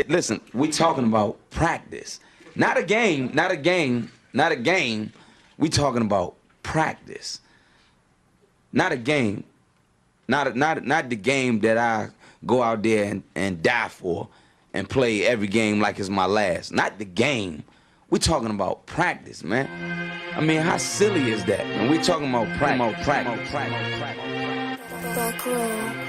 Listen, we talking about practice. Not a game, not a game, not a game. We talking about practice. Not a game. Not the game that I go out there and die for and play every game like it's my last. Not the game. We talking about practice, man. I mean, how silly is that? And we talking about practice. Back row.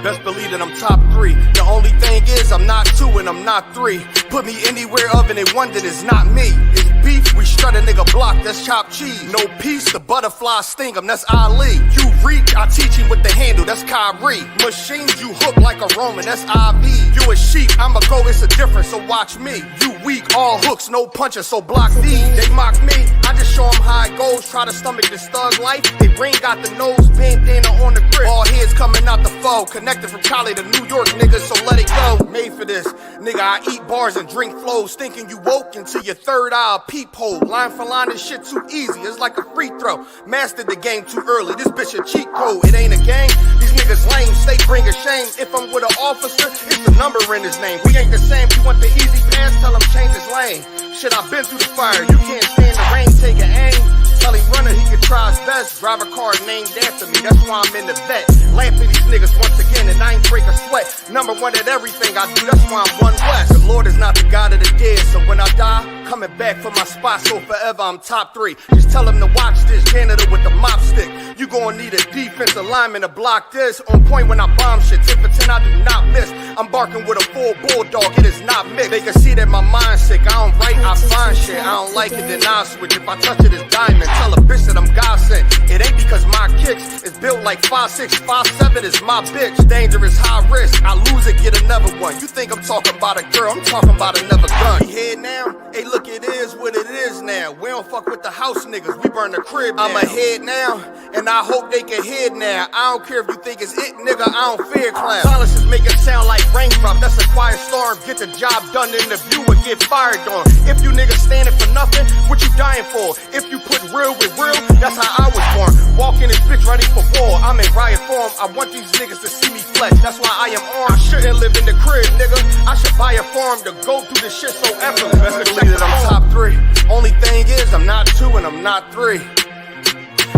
Best believe that I'm top 3. The only thing is I'm not 2 and I'm not 3. Put me anywhere other than one that is not me. It's beef, we strut a nigga block, that's chopped cheese. No peace, the butterfly sting him, that's Ali. You reach, I teach him with the handle, that's Kyrie. Machines, you hook like a Roman, that's IV. You a sheep, I'm a goat, it's a difference, so watch me. You weak, all hooks, no punches, so block these. They mock me, I just show them how it goes. Try to stomach this thug life. They ring got the nose, bandana on the grip. All heads coming out the foe. Connected from Cali to New York, nigga, so let it go. Made for this, nigga, I eat bars and drink flows. Thinking you woke into your third eye, peephole. Line for line, this shit too easy, it's like a free throw. Mastered the game too early, this bitch a cheat code. It ain't a game, these niggas lame, stay bring a shame. If I'm with an officer, it's the number in his name. We ain't the same, you want the easy pass, tell him change his lane. Shit, I've been through the fire, you can't stand the rain, take an aim. Tell him runner, he can try his best. Drive a car named after me, that's why I'm in the vet. Lamping these niggas once again, and I ain't break a sweat. Number one at everything I do, that's why I'm one west. The Lord is not the God of the dead, so when I die, coming back for my spot, so forever I'm top 3. Just tell him to watch this janitor with the mop stick. You gon' need a defensive lineman to block this. On point when I bomb shit, 10 for 10 I do not miss. I'm barking with a full bulldog, it is not mixed. They can see that my mind's sick, I don't write, I find shit. I don't like it, then I switch. If I touch it, it's diamond. Tell a bitch that I'm God sent. It ain't because my kicks is built like 5'6", 5'7" is my bitch. Dangerous, high risk. I lose it, get another one. You think I'm talking about a girl? I'm talking about another gun. We here now? Hey, look, it is what it is now. We don't fuck with the house niggas. We burn the crib now. I'm ahead now, and I hope they can hear now. I don't care if you think it's it, nigga. I don't fear clowns. Silences make it sound like raindrop. That's a quiet storm. Get the job done in the view or get fired on. If you niggas standing for nothing, what you dying for? If you put real with real, that's how I was born. Walking this bitch ready for war. I'm in riot form. I want these niggas to see me flex. That's why I am armed. I shouldn't live in the crib, nigga. I should buy a farm to go through this shit so effortless. Best believe that I'm top 3. Only thing is I'm not 2 and I'm not 3.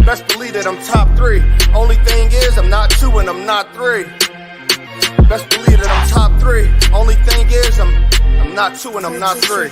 Best believe that I'm top 3. Only thing is I'm not 2 and I'm not 3. Best believe that I'm top 3. Only thing is I'm not 2 and I'm not 3.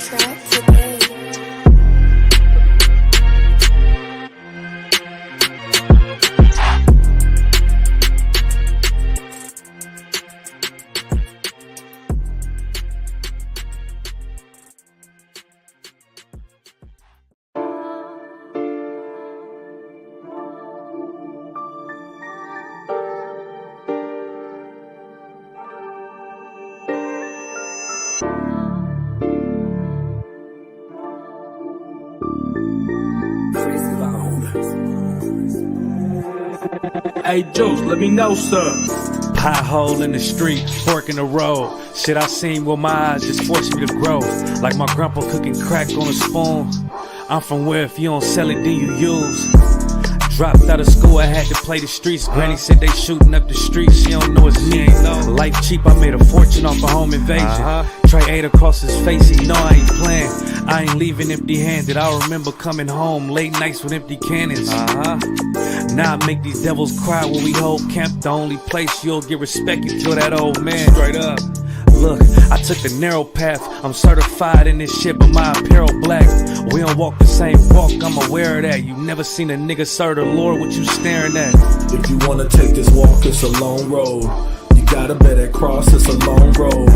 Hey Juice, let me know, sir. Pothole in the street, fork in the road. Shit I seen with my eyes just forced me to grow. Like my grandpa cooking crack on a spoon. I'm from where if you don't sell it, then you use. Dropped out of school, I had to play the streets. Granny said they shooting up the streets, she don't know it's me. Life cheap, I made a fortune off a home invasion. Trey ate across his face, he know I ain't playing. I ain't leaving empty-handed, I remember coming home late nights with empty cannons. Now I make these devils cry when we hold camp. The only place you'll get respect, you kill that old man. Straight up. Look, I took the narrow path. I'm certified in this shit, but my apparel black. We don't walk the same walk, I'm aware of that. You never seen a nigga serve the Lord, what you staring at? If you wanna take this walk, it's a long road. You gotta bear that cross, it's a long road.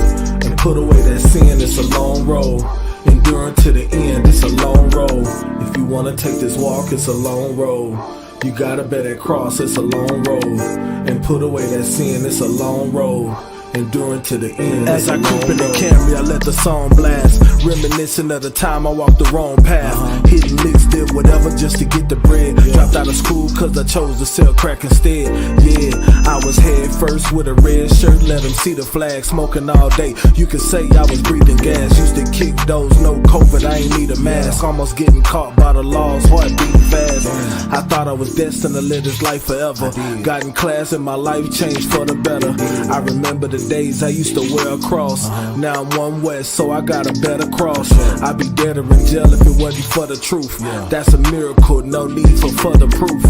And put away that sin, it's a long road. Enduring to the end, it's a long road. If you wanna take this walk, it's a long road. You gotta bear that cross, it's a long road. And put away that sin, it's a long road. Enduring to the end. As I creep in the Camry, I let the song blast. Reminiscing of the time I walked the wrong path. Hitting licks, did whatever just to get the bread. Dropped out of school cause I chose to sell crack instead. Yeah, I was head first with a red shirt. Let them see the flag, smoking all day. You could say I was breathing gas. Used to kick those, no COVID, I ain't need a mask. Almost getting caught by the laws, heart beating fast. I thought I was destined to live this life forever. Got in class and my life changed for the better. I remember the days I used to wear a cross. Now I'm one west, so I got a better cross. I'd be deader in jail if it wasn't for the truth. That's a miracle, no need for further proof.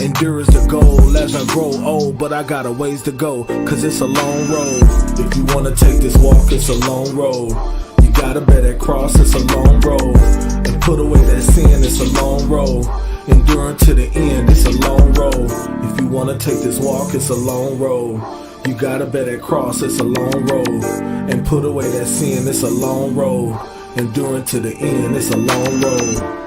Endurance the goal as I grow old, but I got a ways to go, cause it's a long road. If you wanna take this walk, it's a long road. You gotta bear that cross, it's a long road. And put away that sin, it's a long road. Enduring to the end, it's a long road. If you wanna take this walk, it's a long road. You gotta bear that cross, it's a long road. And put away that sin, it's a long road. Enduring to the end, it's a long road.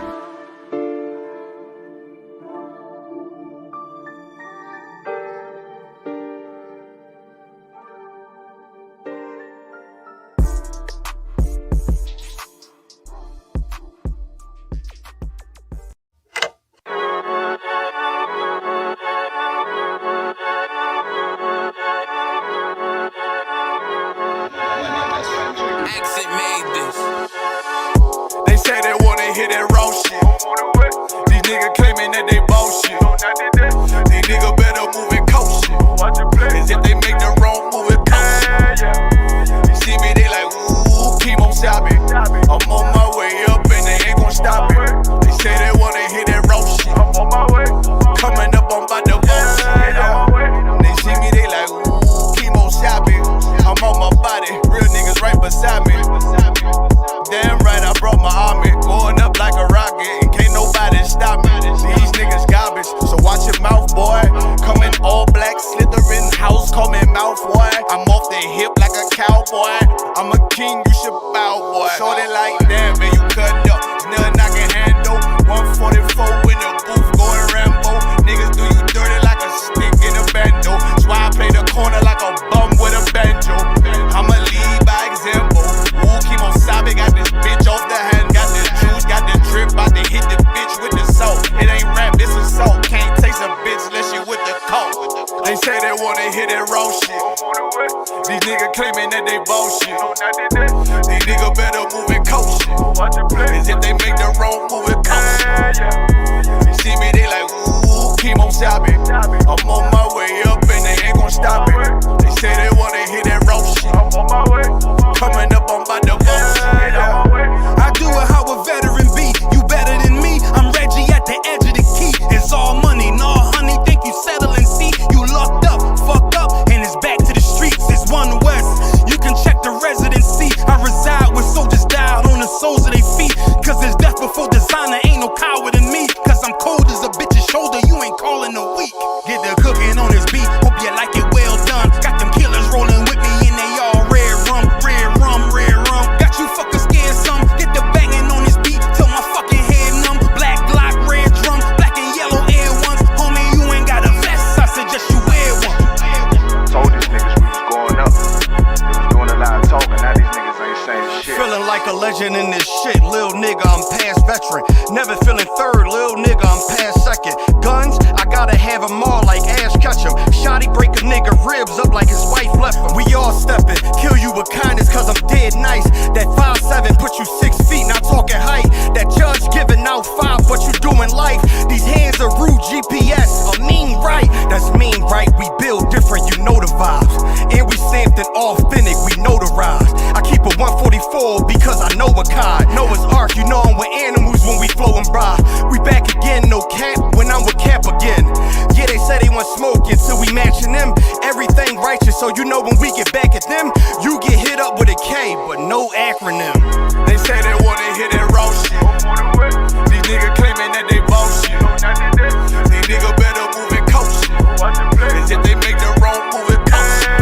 They say they wanna hear that raw shit. These niggas claiming that they bullshit. These niggas better move it kosher. As if they make the wrong move it kosher. You see me, they like, ooh, chemo sabi. I'm on my way up and they ain't gon' stop it. They say they wanna hear that raw shit. Coming up, I'm about to bullshit. They see me, they like, ooh, chemo sabi. I'm on my body, real niggas right beside me. Damn right, I brought my army, going up like a rocket, and can't nobody stop me. These niggas garbage, so watch your mouth, boy. Coming all black, slithering house, call me mouth, boy. I'm off the hip like a cowboy. I'm a king, you should bow, boy. Shorty like that, man, you cut up. Nothing I can handle. 144 in the booth, going Rambo. Niggas do you dirty like a stick in a bando. That's why I play the corner like a bum with a banjo. I'ma lead by example. Ooh, chemo sabi, got this bitch off the hand, got the juice, got the drip, bout to hit the bitch with the salt. It ain't rap, it's assault. Can't taste a bitch unless you with the coke. They say they wanna hear that raw shit. These niggas claiming that they bullshit. These niggas better move it kosher. As if they make the wrong move it kosher. You see me, they like, ooh, chemo sabi. I'm on my way up and they ain't gon' stop it. They say they wanna hear that raw shit. Coming up, I'm about to bullshit. I do it how a veteran be. You better than me. I'm Reggie at the edge of the key. It's all money, no honey. Think you settle and see. You locked up, fucked up, and it's back to the streets. It's One West. You can check the residency. I reside with soldiers died on the soles of their feet. Cause there's death before designer. Ain't no coward in me. Cause I'm cold as a bitch's shoulder. You ain't calling a week. Get the cooking on this beat. Hope you like it well done. Got them killers rolling with me and they all red rum, red rum, red rum. Got you fuckers scared some. Get the banging on this beat till my fucking head numb. Black Glock, red drum, black and yellow air ones. Homie, you ain't got a vest. I suggest you wear one. Told these niggas we was going up. They was doing a lot of talking, now these niggas ain't saying shit. Feeling like a legend in this shit, lil nigga, I'm past veteran. Never feeling third, lil nigga, I'm past second. Guns, I gotta have them all like Ash Ketchum. Shotty break a nigga ribs up like his wife left him. We all steppin', kill you with kindness cause I'm dead nice. That 5'7" put you 6 feet, not talking height. That judge giving out 5, but you doing life. These hands are rude GPS, a mean right. That's mean right, we build different, you know the vibes. And we stamped it authentic, we notarized. I keep a 144 because I know a cod. Noah's Ark, you know I'm with animals when we flowin' by. We back again, no cap, when I'm with Cap again. Yeah, they say they want smoke until we matching them. Everything righteous, so you know when we get back at them, you get hit up with a K, but no acronym. They say they wanna hear that raw shit. These niggas claiming that they bullshit. These niggas better move it kosher. As if they make the wrong move it kosher.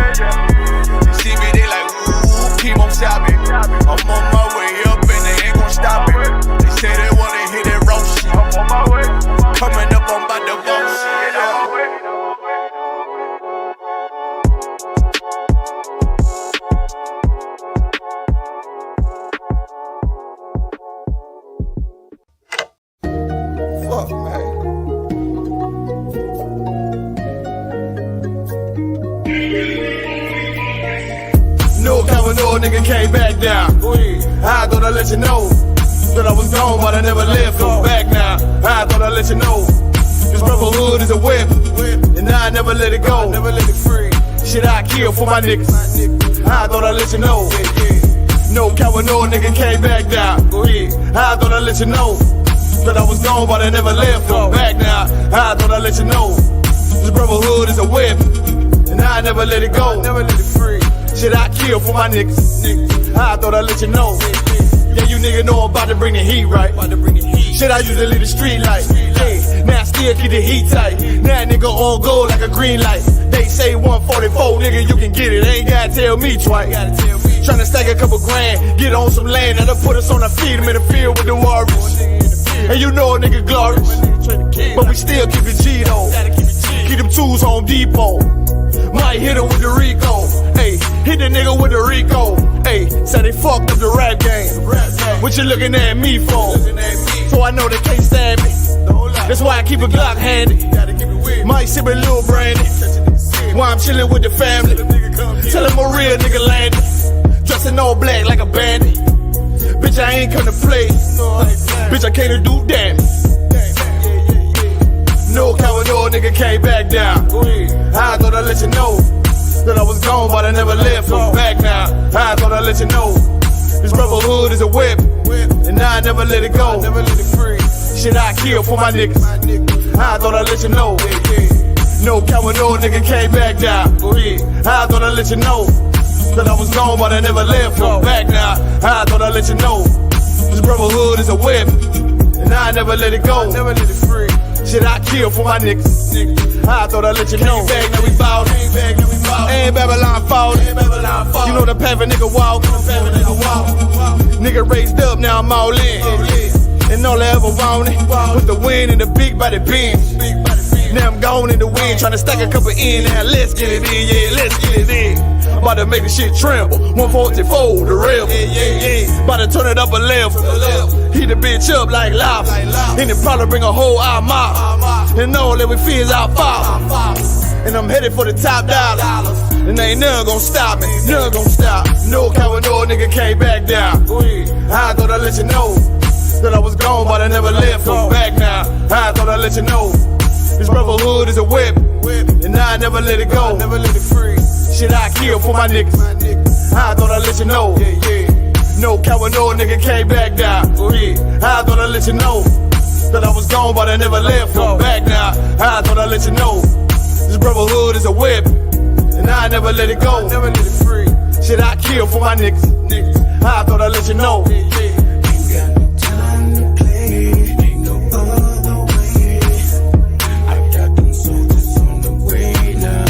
You see me, they like, ooh, chemo sabi. I'm on my way up and they ain't gon' stop it. They say they wanna hear that raw shit. Coming up, I'm about to bullshit. Fuck, man. No cover, no nigga came back down. I thought I'd let you know that I was gone, but I never left. Come back now. I thought I'd let you know this brotherhood is a whip, and I never let it go. Never let it free. Shit I kill for my niggas. I thought I'd let you know. No coward, no nigga came back down. I thought I'd let you know that I was gone, but I never left. I'm back now. I thought I'd let you know this brotherhood is a whip, and I never let it go. Never let it free. Shit I kill for my niggas. I thought I'd let you know. Yeah, you nigga know I'm about to bring the heat, right? Shit, I usually leave the street light. Hey, now I still keep the heat tight. Now nigga on go like a green light. They say 144, nigga, you can get it. Ain't gotta tell me twice. Tryna stack a couple grand, get on some land, that'll put us on our feet. I'm in the field with the Warriors. And you know a nigga glorious, but we still keep it G though. Keep them tools Home Depot. Might hit him with the Rico. Hey, hit the nigga with the Rico. Hey, say they fucked up the rap game. What you looking at me for? So I know they can't stand me. That's why I keep a Glock handy. Might sip a little brandy. While I'm chillin' with the family. Tell him a real nigga landed. Dressing all black like a bandit. Bitch, I ain't come to play. Bitch, I came to do damage. No coward, no nigga came back down. I thought I'd let you know that I was gone, but I never left. I'm back now. I thought I'd let you know this brotherhood is a whip, and I never let it go. Never let it free. Shit I kill for my niggas. I thought I'd let you know. No coward, no nigga came back down. I thought I'd let you know that I was gone, but I never left. I'm back now. I thought I'd let you know this brotherhood is a whip, and I never let it go. Never let it free. Shit I kill for my niggas. I thought I'd let you know. Back, now we ballin'. Ain't Babylon fallin'. You know the path a nigga walk. Nigga raised up, now I'm all in. And all I ever wanted was the wind and the big body Benz. Now I'm gone in the wind, tryna stack a couple in. Now let's get it in, yeah, let's get it in. About to make the shit tremble. 144, the rebel. About to turn it up a level. Heat the bitch up like lava. And it probably bring a whole armada. And all that we fear is our father. And I'm headed for the top dollars. And ain't none gon' stop me, none gon' stop. No coward, no nigga came back down. I thought I'd let you know that I was gone, but I never left. I'm back now. I thought I'd let you know this brotherhood is a whip, and I never let it go. Never let it free. Shit I kill for my niggas. I thought I'd let you know. No coward, no nigga came back down. I thought I'd let you know that I was gone, but I never left. I'm back now. I thought I'd let you know this brotherhood is a whip, and I never let it go. Never let it free. Shit I kill for my niggas. I thought I'd let you know. Ain't got no time to play. Ain't no other way. I got them soldiers on the way now.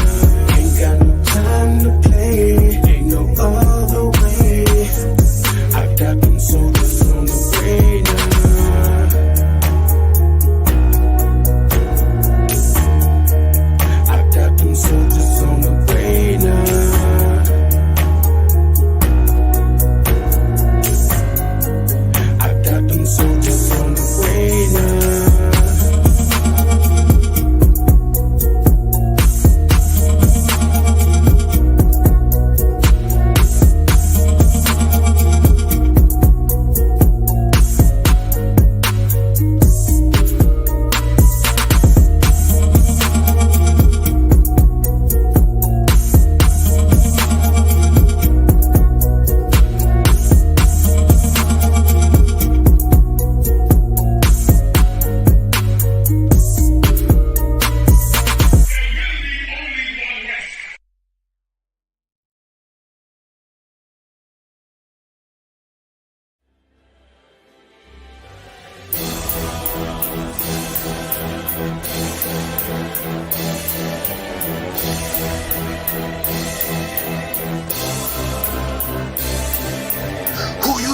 Ain't got no time to play. Ain't no other way. I got them soldiers on the way now. I got them soldiers on the way now. Soldiers on the way now.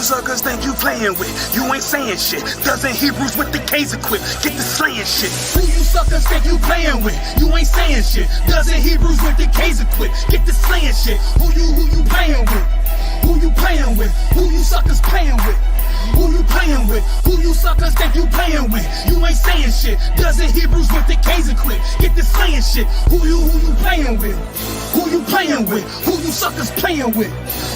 Suckers think you playing with, you ain't saying shit. Dozen Hebrews with the K's equipped, get the slaying shit. Who you suckers think you playing with, you ain't saying shit. Dozen Hebrews with the K's equipped, get the slaying shit. Who you playing with? Who you playing with? Who you suckers playing with? Who you playing with? Who you suckers think you playing with? You ain't saying shit. Dozen Hebrews with the K's equipped, get the slaying shit. Who you playing with? Who you playing with? Who you suckers playing with?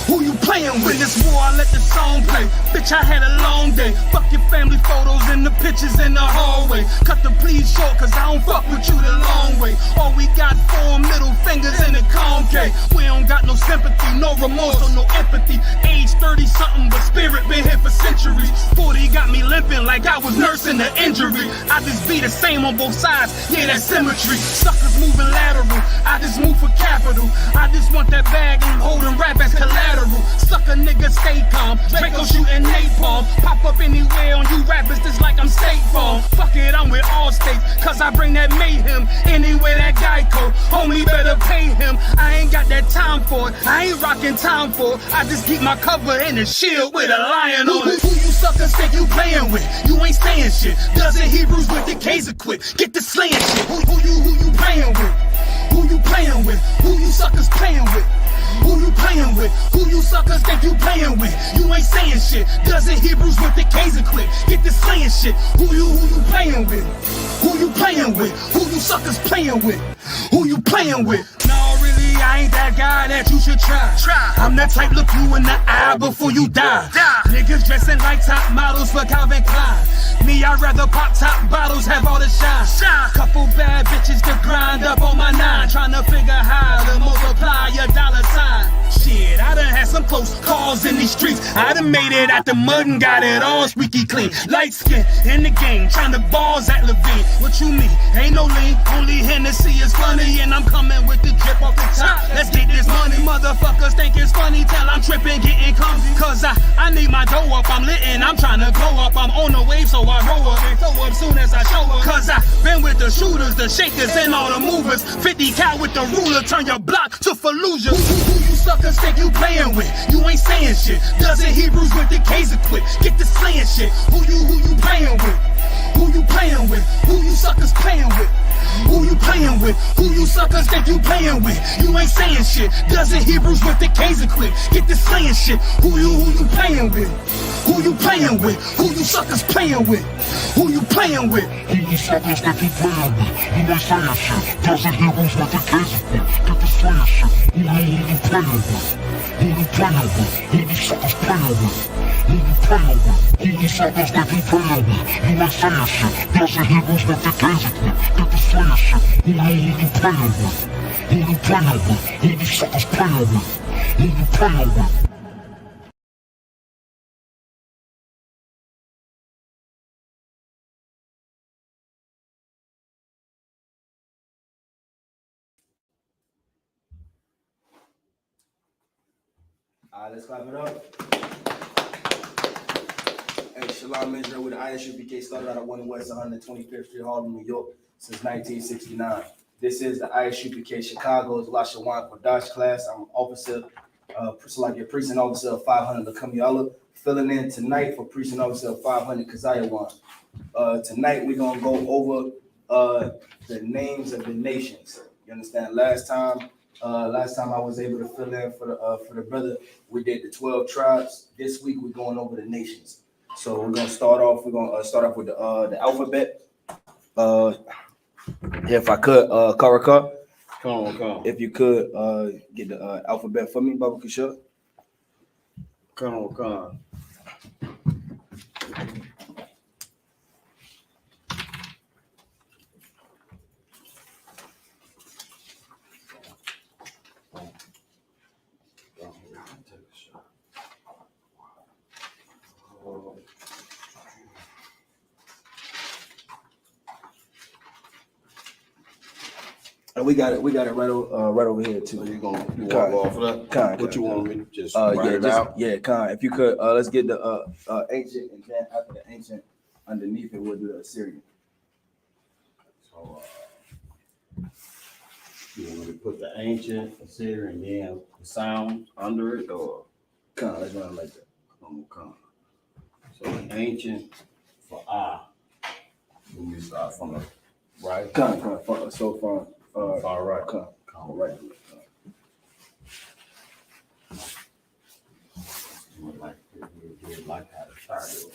Who you playing with? In this war, I let the song play. Bitch, I had a long day. Fuck your family photos and the pictures in the hallway. Cut the please short, cause I don't fuck with you the long way. All we got 4 middle fingers in the concave. We don't got no sympathy, no remorse or no empathy. Age 30-something, but spirit been here for centuries. 40 got me limping like I was nursing an injury. I just be the same on both sides, yeah, that's symmetry. Suckers moving lateral, I just move for capital. I just want that bag and holding rap as collateral. Sucker niggas stay calm, Draco shooting napalm. Pop up anywhere on you rappers just like I'm State Farm. Fuck it, I'm with all states, cause I bring that mayhem. Anywhere that guy go, homie better pay him. I ain't got that time for it, I ain't rocking time for it. I just keep my cover in a shield with a lion on it. Who you suckers think you playing with? You ain't saying shit. Dozen Hebrews with the K's equipped. Get the slaying shit. Who you playing with? Who you playing with? Who you suckers playing with? Who you playing with? Who you suckers think you playing with? You ain't saying shit. Dozen Hebrews with the K's equipped. Get the slaying shit. Who you playing with? Who you playing with? Who you suckers playing with? Who you playing with? No, really, I ain't that guy that you should try. I'm that type look you in the eye before you die. Niggas dressing like top models for Calvin Klein. Me, I'd rather pop top bottles, have all the shine. Couple bad bitches to grind up on my 9. Trying to figure how to multiply your dollar sign. Shit, I done had some close calls in these streets. I done made it out the mud and got it all squeaky clean. Light skin in the game, trying to balls at Levine. What you mean? Ain't no lean, only Hennessy is funny. And I'm coming with the drip off the top. Let's get this money. Motherfuckers think it's funny till I'm tripping, getting clumsy. Cause I need my dough up, I'm lit and I'm trying to go up. I'm on the wave, so I roll up and throw up soon as I show up. Cause I been with the shooters, the shakers, and all the movers. 50 cal with the ruler, turn your block to Fallujah. Who you suckers think you playing with? You ain't saying shit. Dozen Hebrews with the K's equipped. Get the slaying shit. Who you playing with? Who you playing with? Who you suckers playing with? Who you playing with? Who you suckers think you playing with? You ain't saying shit. Dozen Hebrews with the K's equipped. Get the slaying shit. Who you playing with? Who you playing with? Who you suckers playing with? Who you playing with? Who you suckers think you playing with? You ain't saying shit. Dozen Hebrews with the K's equipped. Get the slaying shit. Who you playing with? Who you playing with? Who you suckers playing with? Who you playing with? Who you suckers think you playing with? You ain't saying shit. Dozen Hebrews with the K's equipped. Get the slaying shit. Who you playing with? Who you playing with? Who you suckers playing with? Who you playing with? All right, let's clap it up. Hey, Shalom Israel with the Isupk, started out at 1 West 125th Street, Harlem, New York, since 1969. This is the Isupk Chicago's Lashawan Qadash class. I'm an officer, precinct officer of 500 Lakumyala, filling in tonight for precinct officer of 500 Kazayawan. Tonight we're gonna go over the names of the nations. You understand? Last time I was able to fill in for the brother. We did the 12 tribes. This week we're going over the nations. So we're gonna start off. We're gonna start off with the alphabet. If I could, Karaka, Come. if you could get the alphabet for me, Baba Kishore. Come. And we got it right over here too. You want to go off of that? What you want me to just write it out? Yeah, Khan. If you could, let's get the ancient, and then after the ancient, underneath it, we'll do the Assyrian. So, you want me to put the ancient, Assyrian, and then the sound under it, or? Khan, let's run it like that. Come. So the ancient for I. Let me start from the right. Khan. So Far right. Khan. Right. Like how to start it.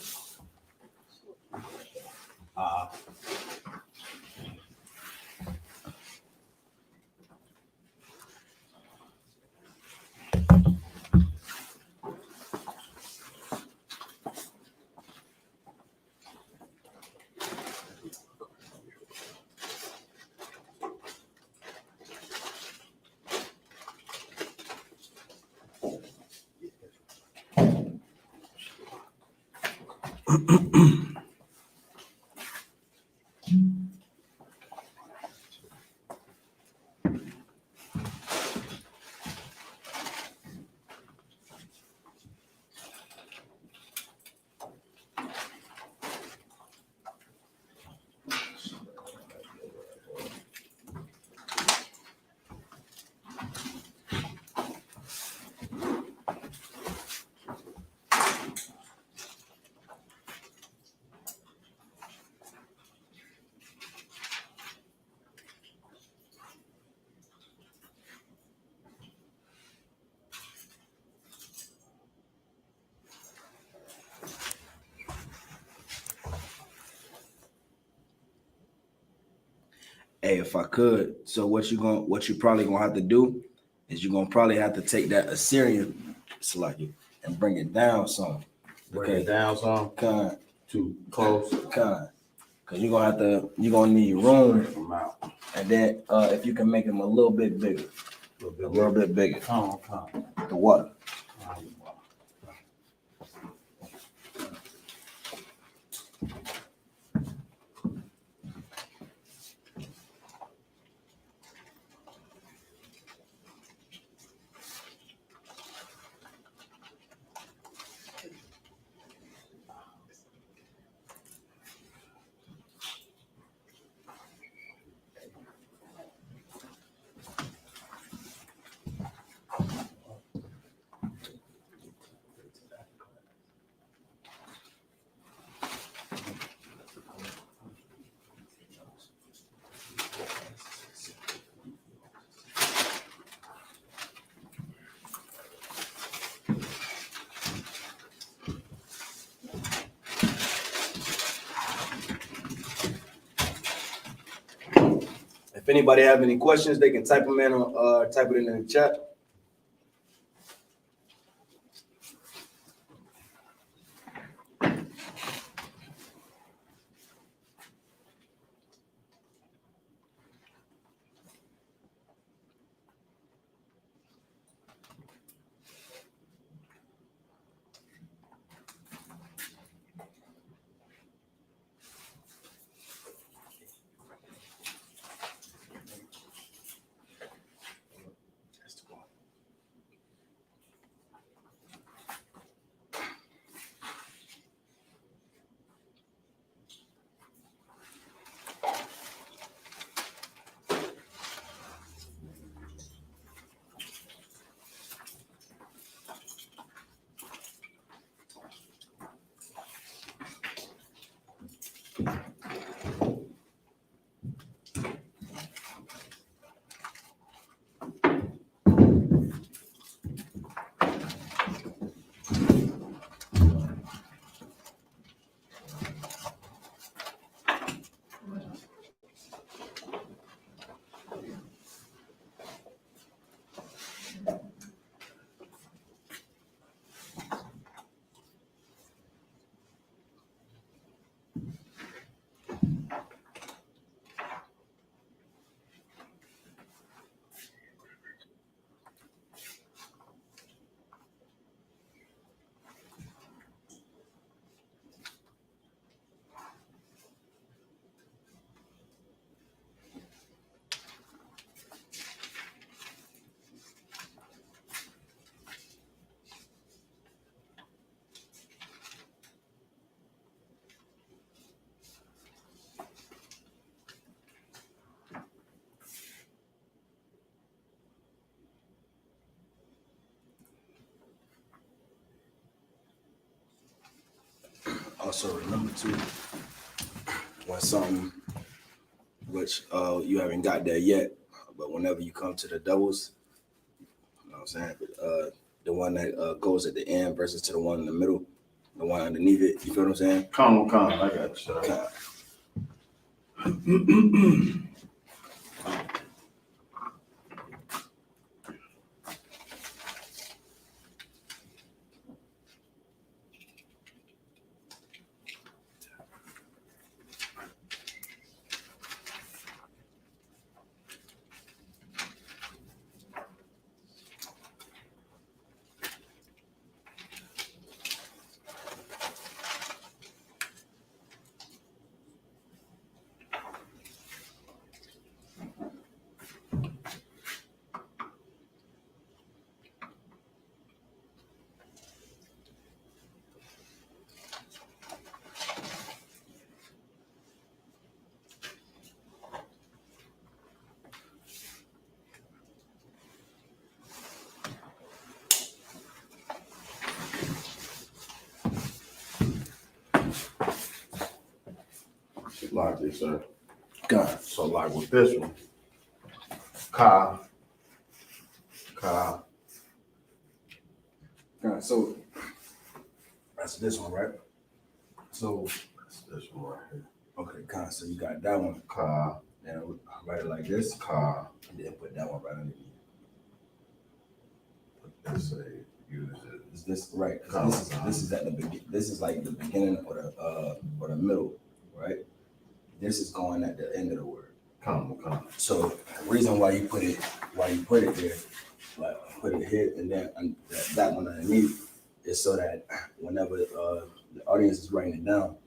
Hey, if I could, so what you probably gonna have to do is you're gonna probably have to take that Assyrian Salaki and bring it down some. Bring it down some. Kind, Too close. kind. Cause you're gonna need room, From out. and then if you can make them a little bit bigger, a little bit bigger. Come. The water. If anybody have any questions, they can type them in or type it in the chat. Also remember too, when something which you haven't got there yet, but whenever you come to the doubles, you know what I'm saying? The one that goes at the end versus to the one in the middle, the one underneath it, you feel what I'm saying? Come. I got you. Logic, sir. God. So like with this one, Ka. God. So that's this one, right? So That's this one right here. okay, God. So you got that one. Ka. Now write it like this. Ka. And then put that one right underneath. Let's say use it. Is this right? 'Cause Come, this is at the begin. This is like the beginning or the middle, right? This is going at the end of the word. Come. So the reason why you put it there, like put it here and then that one underneath, is so that whenever the audience is writing it down,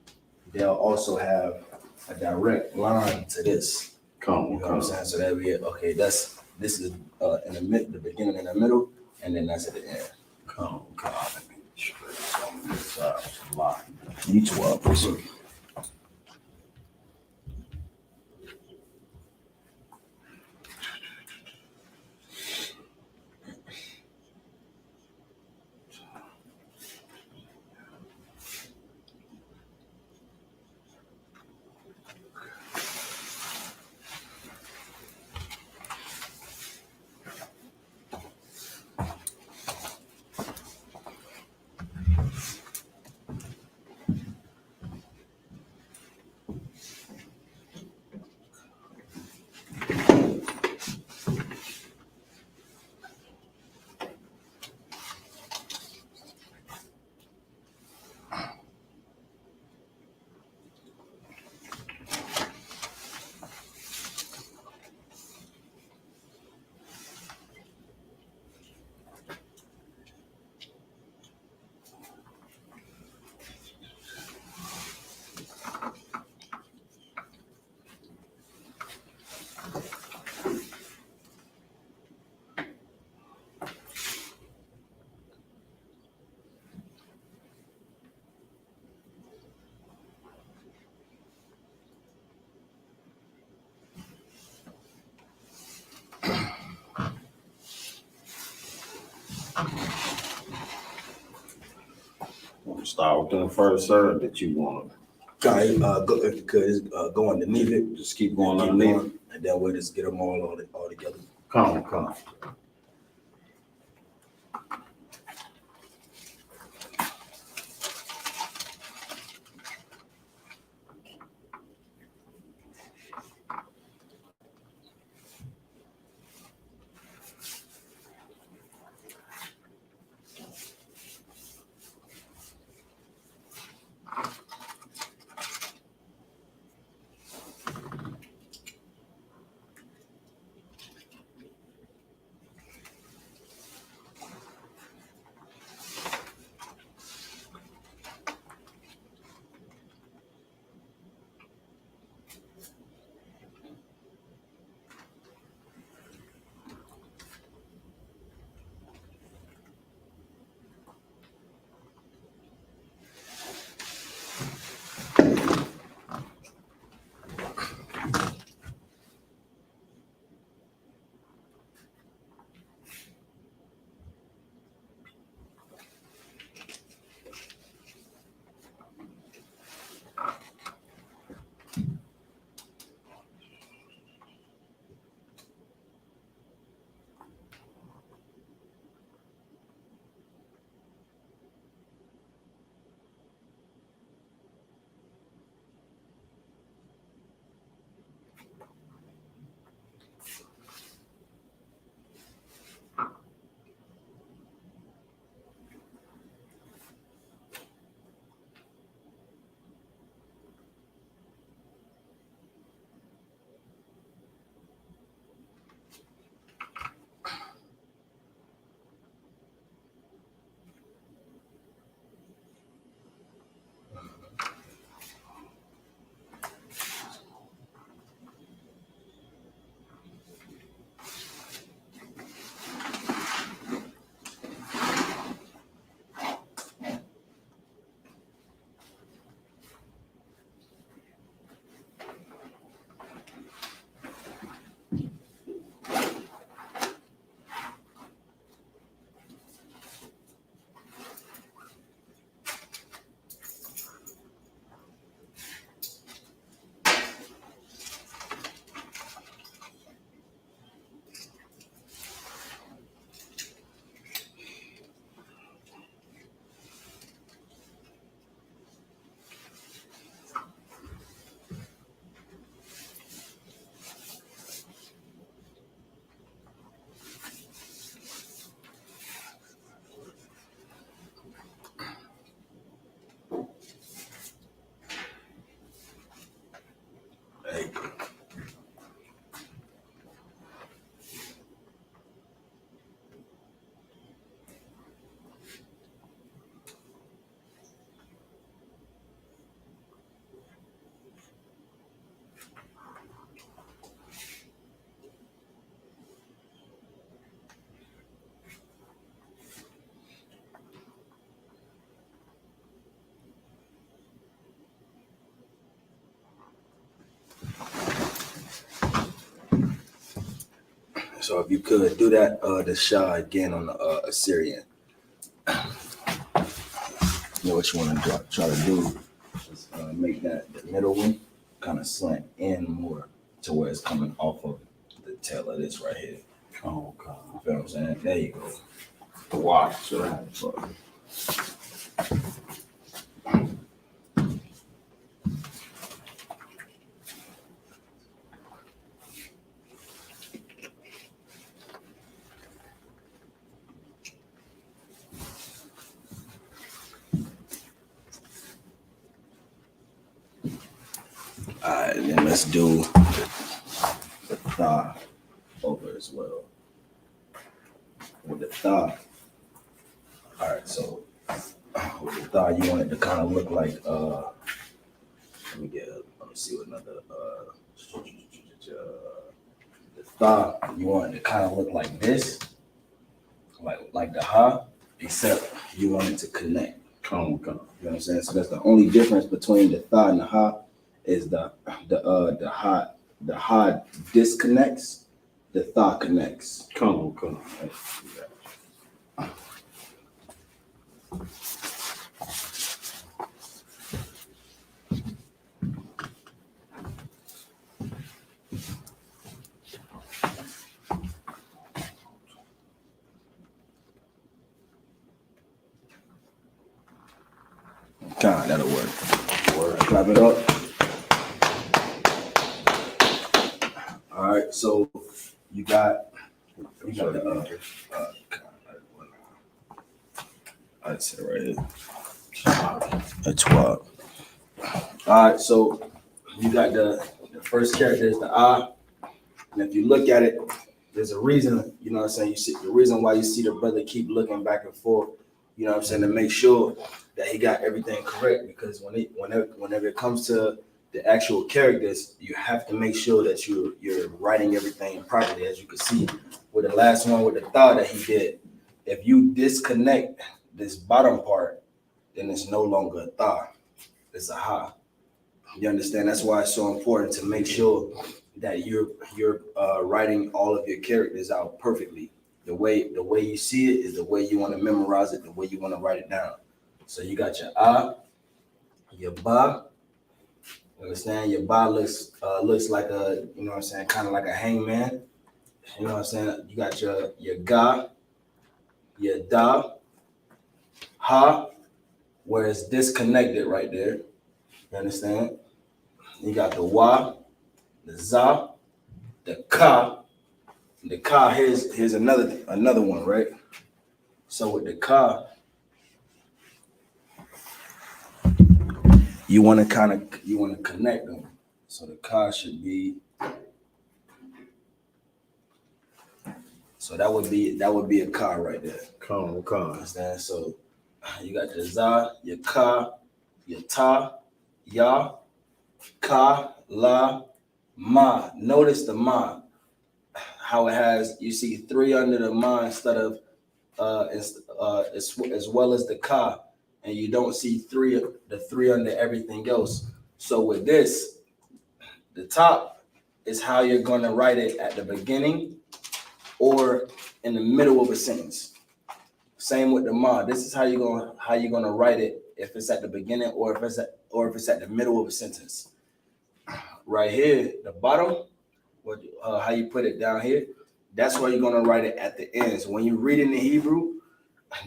they'll also have a direct line to this. You know what I'm saying? So that we okay. This is in the beginning and the middle, and then that's at the end. Come. Let me straight some of this out. It's a lot. You 12%. Want to start with the first, sir, that you want to If you could, go underneath it. just keep going underneath? And then we'll just get them all together. Come. So if you could do that, the Shah again on the Assyrian. You know what you want to try to do is make that the middle one kind of slant in more to where it's coming off of the tail of this right here. Oh, God. You feel what I'm saying? There you go. The watch. Right. All right, and then let's do the thigh over as well. With the thigh. All right, so with the thigh, you want it to kind of look like, let me see what another, the thigh, you want it to kind of look like this, like the ha, except you want it to connect. Come. You know what I'm saying? So that's the only difference between the thigh and the ha is the ha disconnects, the thigh connects. Come. Right? God, that'll work. Clap it up. All right, so you got the I'd say right here. That's what. All right, so you got the first character is the I, and if you look at it, there's a reason. You know what I'm saying? You see the reason why you see the brother keep looking back and forth. You know what I'm saying, to make sure that he got everything correct, because whenever it comes to the actual characters, you have to make sure that you're writing everything properly. As you can see with the last one with the thought that he did, if you disconnect this bottom part, then it's no longer a thought, it's a ha. You understand? That's why it's so important to make sure that you're writing all of your characters out perfectly. The way you see it is the way you want to memorize it, the way you want to write it down. So you got your a, your ba. You understand? Your ba looks like a, you know what I'm saying, kind of like a hangman. You know what I'm saying? You got your ga, your da, ha, where it's disconnected right there. You understand? You got the wa, the za, the ka. The ka, here's another one, right? So with the ka, you want to connect them. So the ka should be, so that would be a ka right there. Come. Understand? So you got the za, your ka, your ta, ya, ka, la, ma. Notice the ma, how it has, you see 3 under the ma instead of as well as the ka, and you don't see the three under everything else. So with this, the top is how you're going to write it at the beginning or in the middle of a sentence. Same with the ma. This is how you're gonna write it if it's at the beginning or if it's at the middle of a sentence. Right here, the bottom, how you put it down here, that's where you're gonna write it at the end. So when you read in the Hebrew,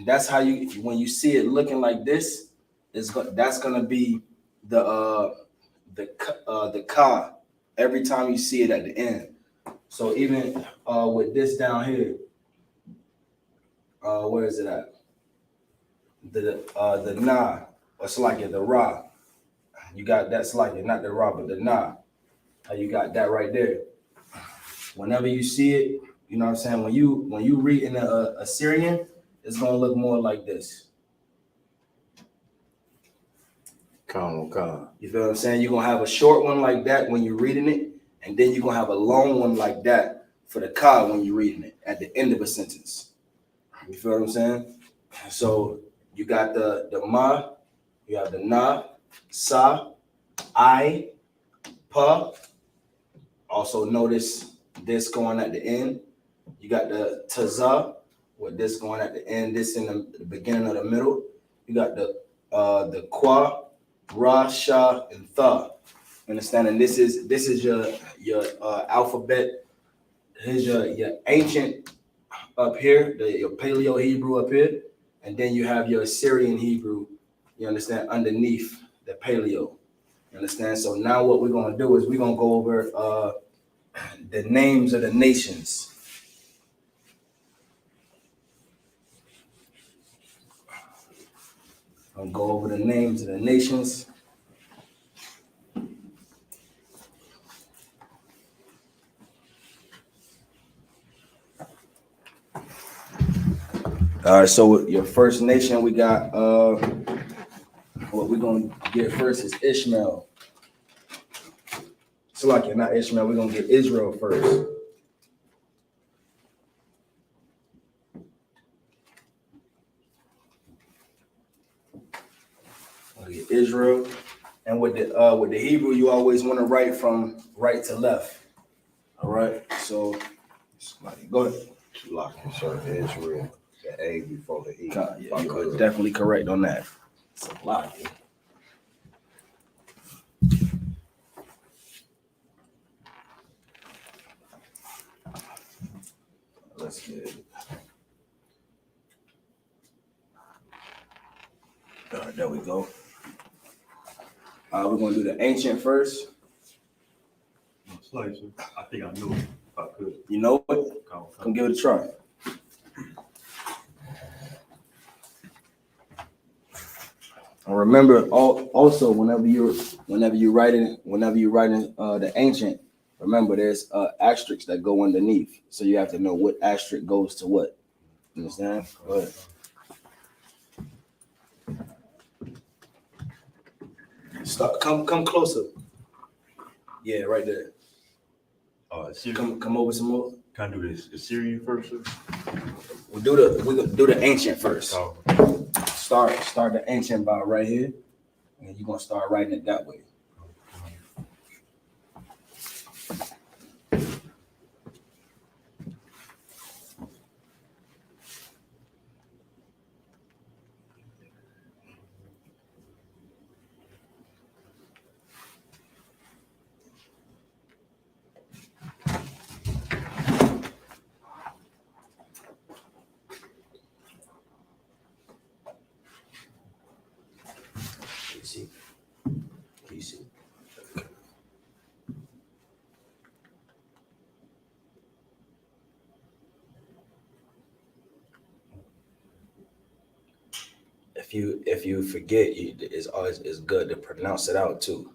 that's how when you see it looking like this, that's gonna be the ka every time you see it at the end. So even with this down here, where is it at? The na, or Slakia, the ra. You got that Slakia, not the ra, but the na. You got that right there. Whenever you see it, you know what I'm saying? When you read in the Assyrian, it's gonna look more like this. Come. You feel what I'm saying? You're gonna have a short one like that when you're reading it, and then you're gonna have a long one like that for the ka when you're reading it at the end of a sentence. You feel what I'm saying? So you got the ma, you have the na, sa, I, pa. Also notice this going at the end. You got the Tazah, with this going at the end, this in the beginning of the middle. You got the Qua, Ra, Sha, and Tha. Understanding this is your alphabet. Here's your ancient up here, your Paleo Hebrew up here, and then you have your Assyrian Hebrew. You understand, underneath the Paleo. You understand? So now what we're gonna do is we're gonna go over the names of the nations. I'll go over the names of the nations. All right, so your first nation, we got what we're gonna get first is Ishmael. So like you're not Ishmael, we're gonna get Israel first. We'll get Israel. And with the Hebrew, you always want to write from right to left. All right, so go ahead. Lock and serve Israel. The A before the E. Yeah, you're definitely correct on that. It's a lot. Let's get it. All right, there we go. We're gonna do the ancient first. I think I knew it if I could. You know it? Come give it a try. And remember, also whenever you're writing the ancient, remember there's asterisks that go underneath, so you have to know what asterisk goes to what. You understand? Go ahead. Stop. Come closer. Yeah, right there. Come over some more. Can I do this Assyrian first, sir? We'll do the ancient first. Oh. Start the ancient by right here, and you're gonna start writing it that way. If you forget, it's always good to pronounce it out too.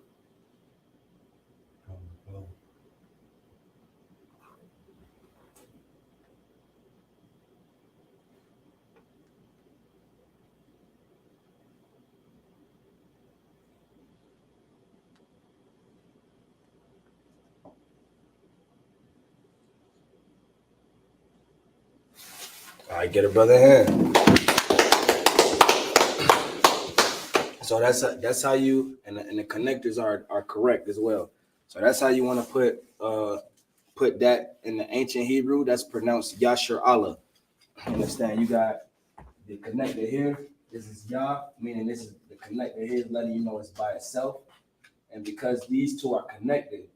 All right, get a brother hand. So that's how you, and the connectors are correct as well. So that's how you want to put that in the ancient Hebrew. That's pronounced Yasher Allah. Understand? You got the connector here. This is Yah, meaning this is the connector here, letting you know it's by itself. And because these two are connected,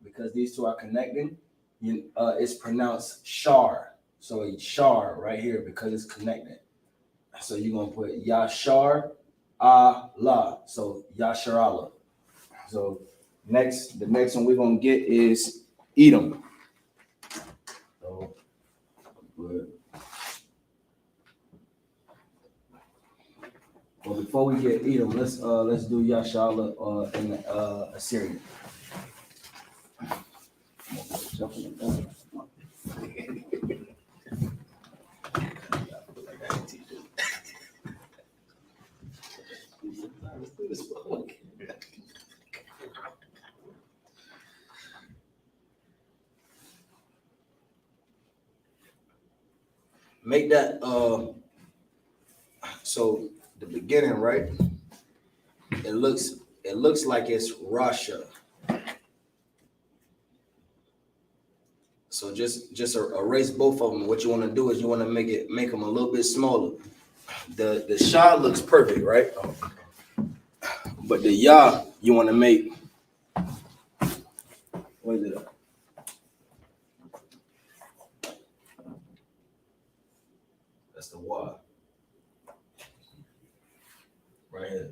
it's pronounced Shar. So it's Shar right here because it's connected. So you're gonna put Yashar Allah. So Yashar Allah. So the next one we're gonna get is Edom. So good. Well, before we get Edom, let's do Yashar Allah in the Assyrian. Make that so the beginning, right? It looks like it's Russia. So just erase both of them. What you want to do is you want to make them a little bit smaller. The Shah looks perfect, right? But the Yah you want to make. What is it? That's the Y. Right here.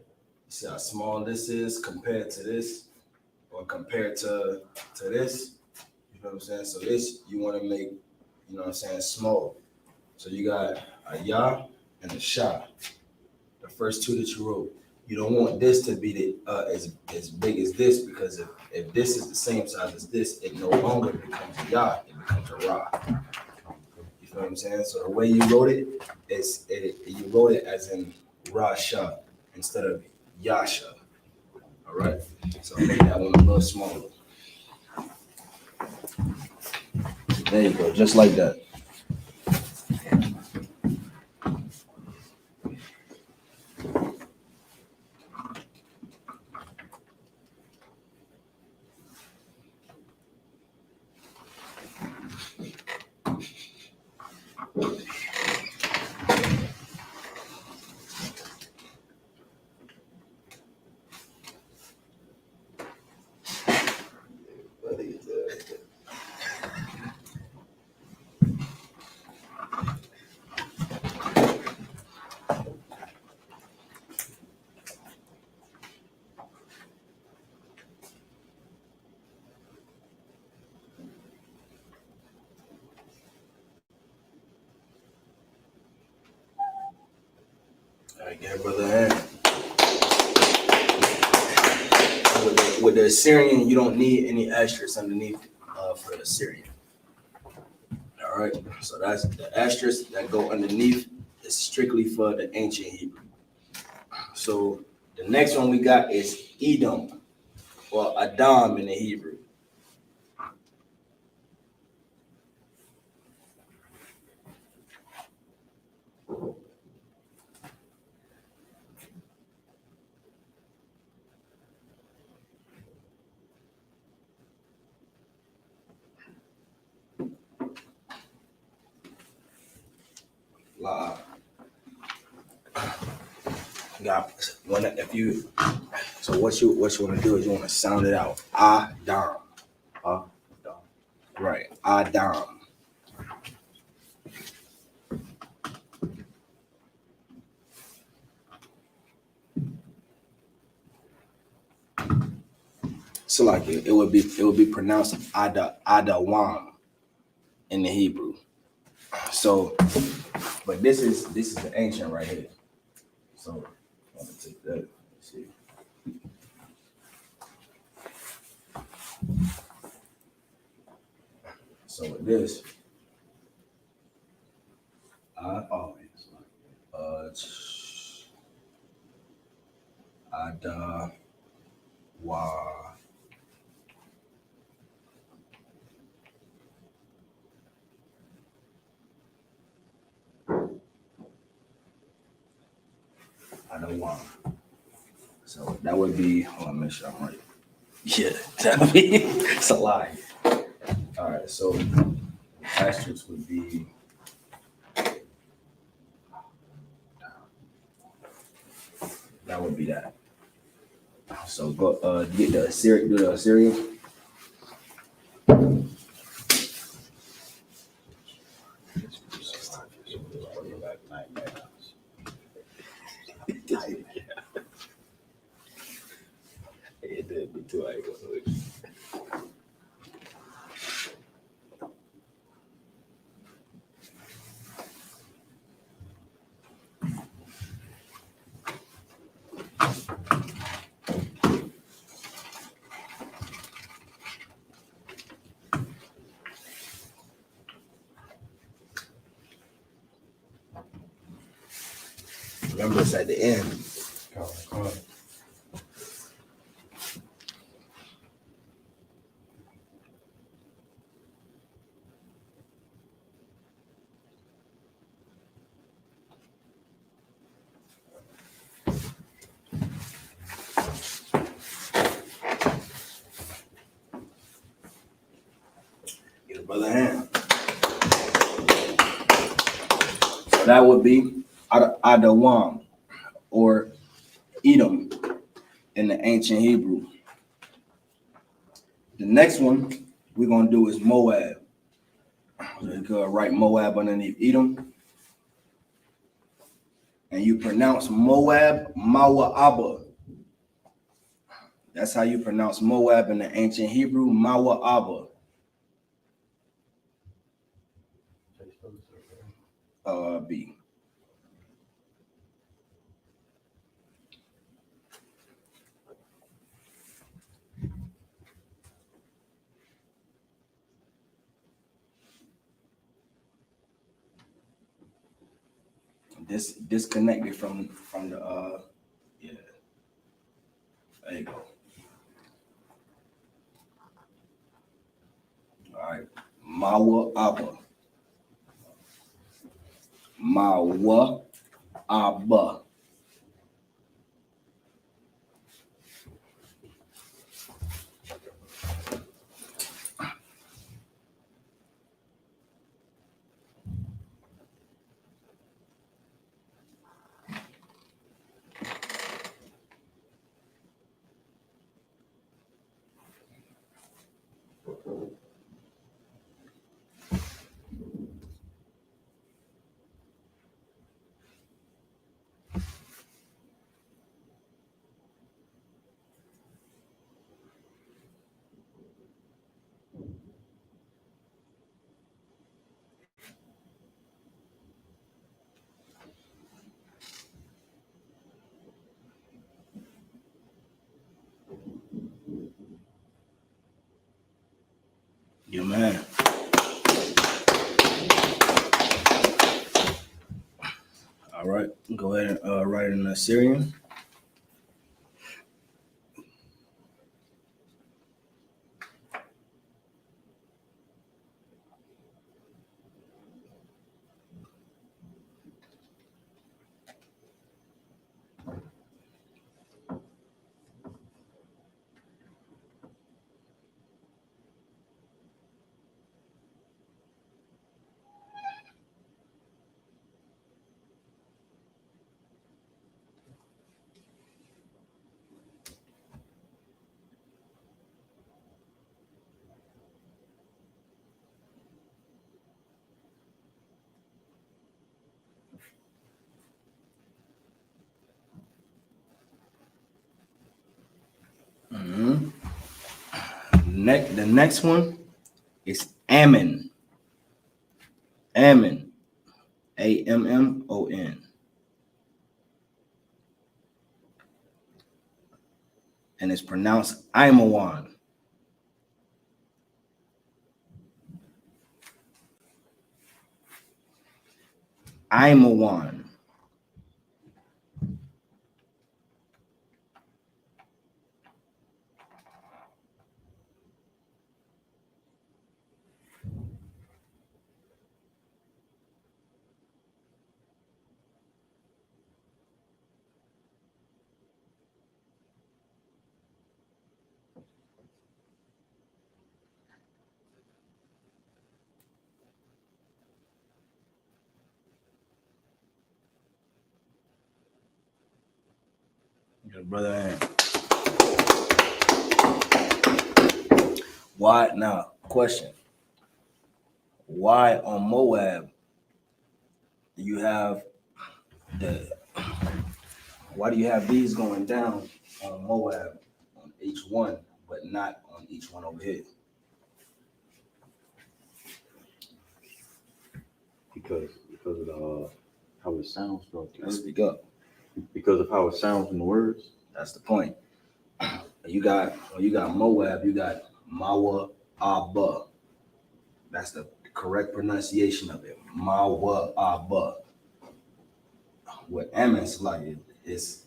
See how small this is compared to this, or compared to this. You know what I'm saying? So this you want to make, you know what I'm saying, small. So you got a Yah and a Shah. The first two that you wrote. You don't want this to be as big as this, because if this is the same size as this, it no longer becomes a Yah, it becomes a Ra. You know what I'm saying? So the way you wrote it is you wrote it as in Ra Shah instead of Yasha. All right? So make that one a little smaller. There you go, just like that. All right, give brother a hand. With the Assyrian, you don't need any asterisks underneath for the Assyrian. All right, so that's the asterisks that go underneath is strictly for the ancient Hebrew. So the next one we got is Edom, or Adam in the Hebrew. So what you want to do is you want to sound it out. Adam. Right. Adam. So like it would be pronounced Adawam in the Hebrew. So, but this is the ancient right here. So I'm gonna take that. Let's see. So with this, Ada wa Adawam. So that would be. Hold on, make sure I'm right. Yeah, that would be. It's a lie. All right, so asterisk would be. That would be that. So go get the Assyrian. Do the Assyrian. It did be too. Remember, it's at the end. Get a brother hand. That would be Adawam or Edom in the ancient Hebrew. The next one we're gonna do is Moab. You could write Moab underneath Edom. And you pronounce Moab Mawa'aba. That's how you pronounce Moab in the ancient Hebrew, Mawa'aba. B. Disconnected from the yeah. There you go. All right. Mawa'aba. Mawa'aba. Yeah, man. All right, go ahead and write in Assyrian. Mm-hmm. The next one is Ammon. Ammon. Ammon. And it's pronounced Imawan. Imawan. Good brother. Why now? Question. Why on Moab do you have why do you have these going down on Moab on each one, but not on each one over here? Because of how it sounds, bro. Let's speak up. Because of how it sounds in the words. That's the point. You got Moab, you got Mawa Abba. That's the correct pronunciation of it. Mawa Abba. What Ammon's like is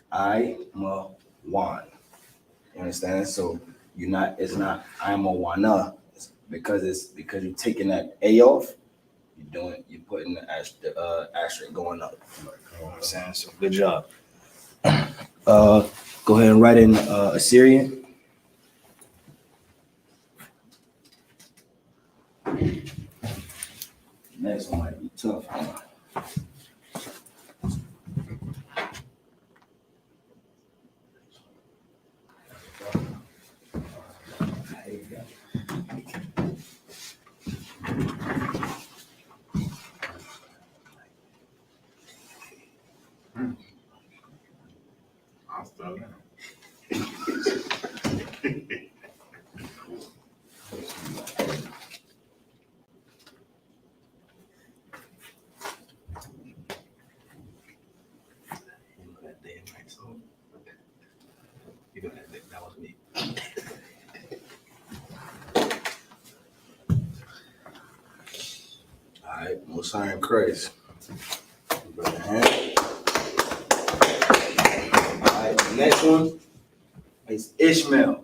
I-ma-wan. You understand? So it's not I-ma-wana. Because you're taking that A off, you're putting the asterisk going up. You know what I'm saying? So good job. Go ahead and write in Assyrian. Next one might be tough. Huh? I'll start now. That was me. All right, Mosiah and Christ. Brother Ham. All right, the next one is Ishmael.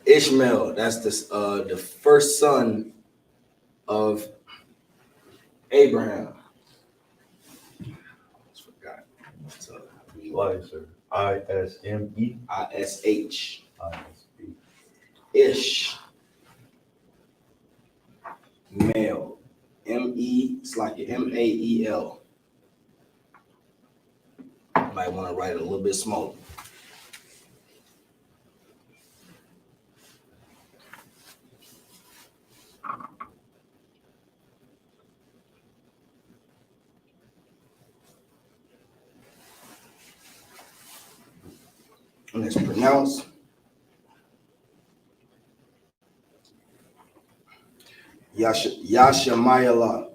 Ishmael, that's the first son of Abraham. Just forgot. So, Why, sir? ISME? ISH. ISB. Ish. Male. M-E, it's like M-A-E-L. Might want to write it a little bit smaller. And it's pronounced Yashamayala.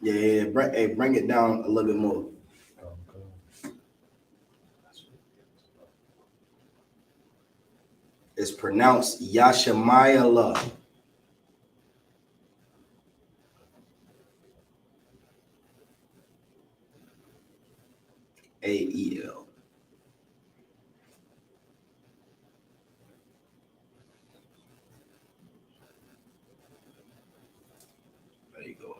Yeah, bring it down a little bit more. It's pronounced Yashamayala. A-E-L. There you go.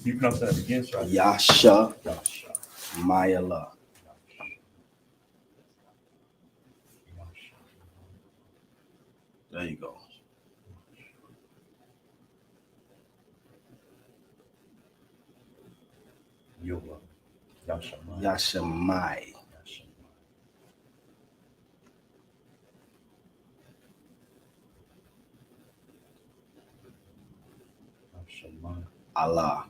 You pronounce that again, sir? Yasha Mayala. There you go. Yola. Yashamai. Yashamai. Yashamai. Allah.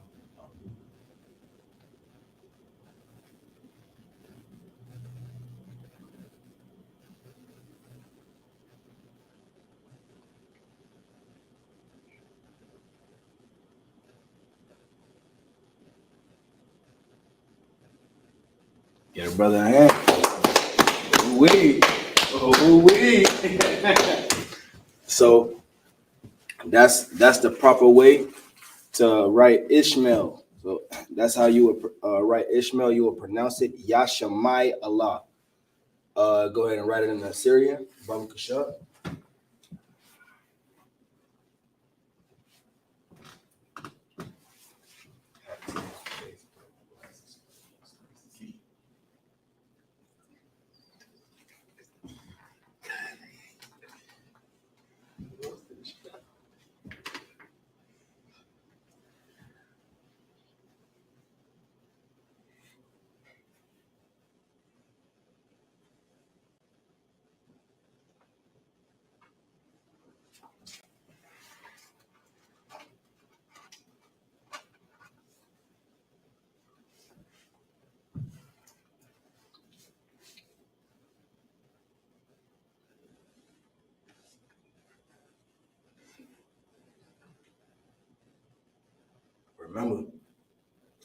Get a brother hand. Wee. So that's the proper way to write Ishmael. So that's how you would write Ishmael. You will pronounce it Yashamai Allah. Go ahead and write it in Assyrian. Baruch Kasha.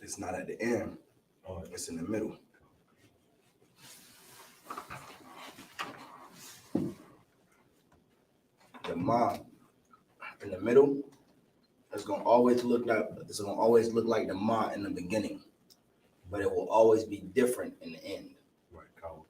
It's not at the end. It's in the middle. The ma in the middle is gonna always look like the ma in the beginning, but it will always be different in the end. Right, cow.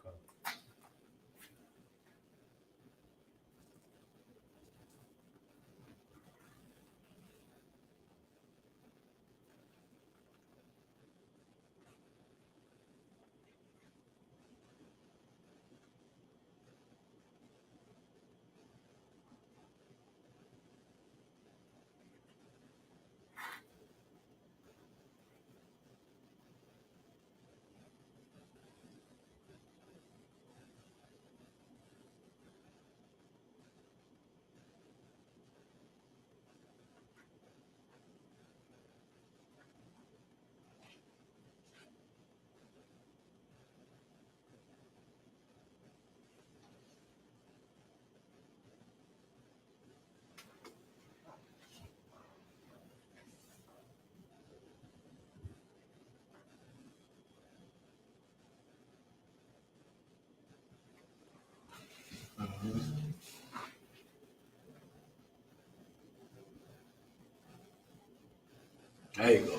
There you go.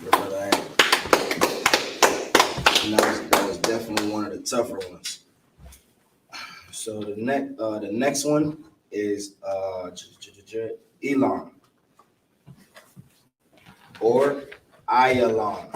Your brother ain't. And that was definitely one of the tougher ones. So the next one is Elon or Ayalon.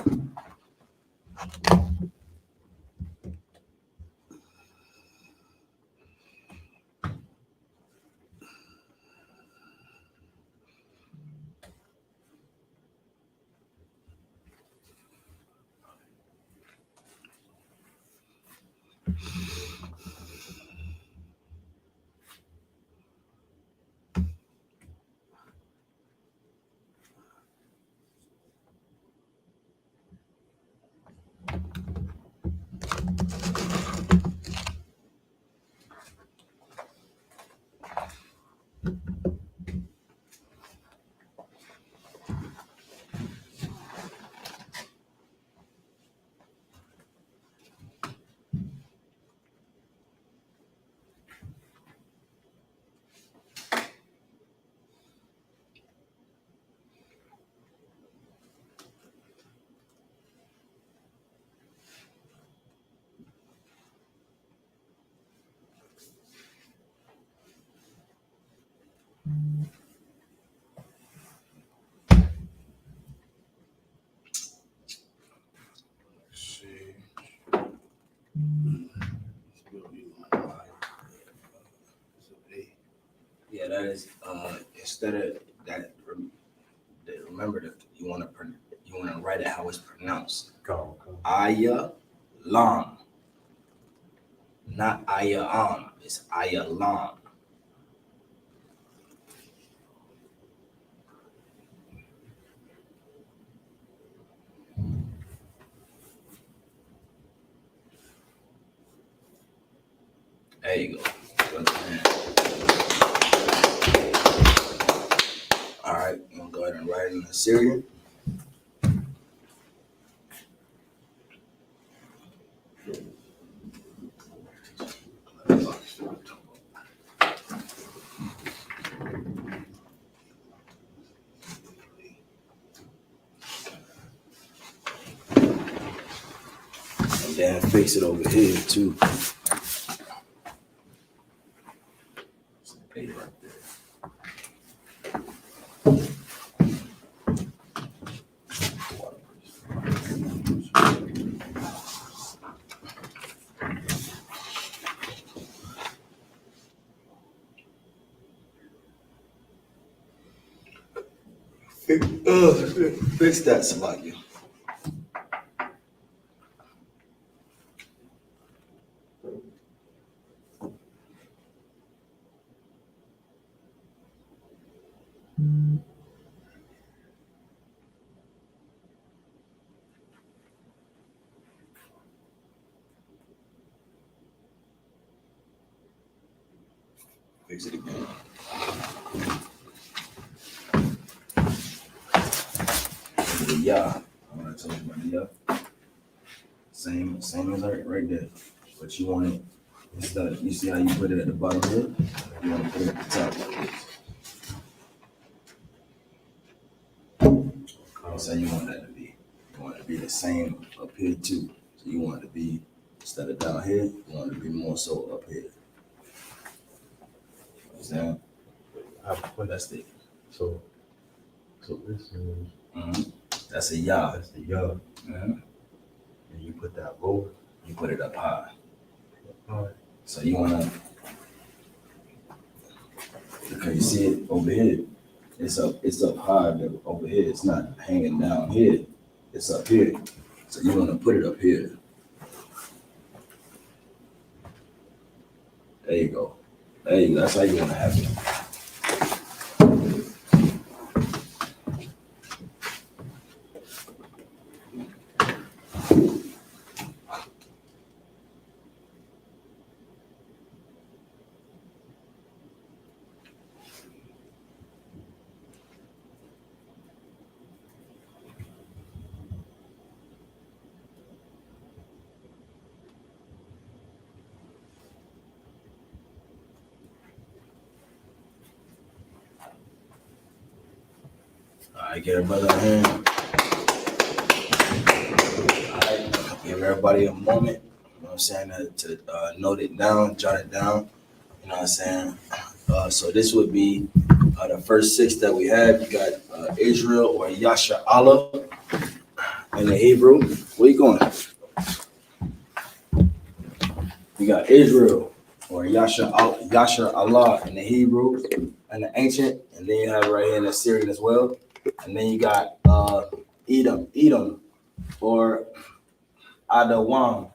Yeah, that is instead of that. Remember that you want to write it how it's pronounced. Aya Lam, not Aya Am. It's Aya Lam. There you go. All right, I'm gonna go ahead and write it in the Syrian. And then fix it over here too. Right there. Fix that, Salakia. Fix it again. Yeah, I'm gonna tell you about Yeah. Same as right there. But you want it instead of, you see how you put it at the bottom here? You want to put it at the top like this. That's how you want that to be. You want it to be the same up here too. So you want it to be, instead of down here, you want it to be more so up here. Understand? That's the. So this is. That's a yah. That's the yah. And you put that lower. You put it up high. All right. So you wanna. Okay, you see it over here. It's up high over here. It's not hanging down here. It's up here. So you wanna put it up here. There you go. That's how you wanna have it. All right, get a brother a hand. All right, give everybody a moment. You know what I'm saying? To note it down, jot it down. You know what I'm saying? So this would be the first 6 that we have. You got Israel or Yasha Allah in the Hebrew. Where you going? You got Israel or Yasha Allah in the Hebrew and the ancient, and then you have right here in the Syrian as well. And then you got Edom or Adawam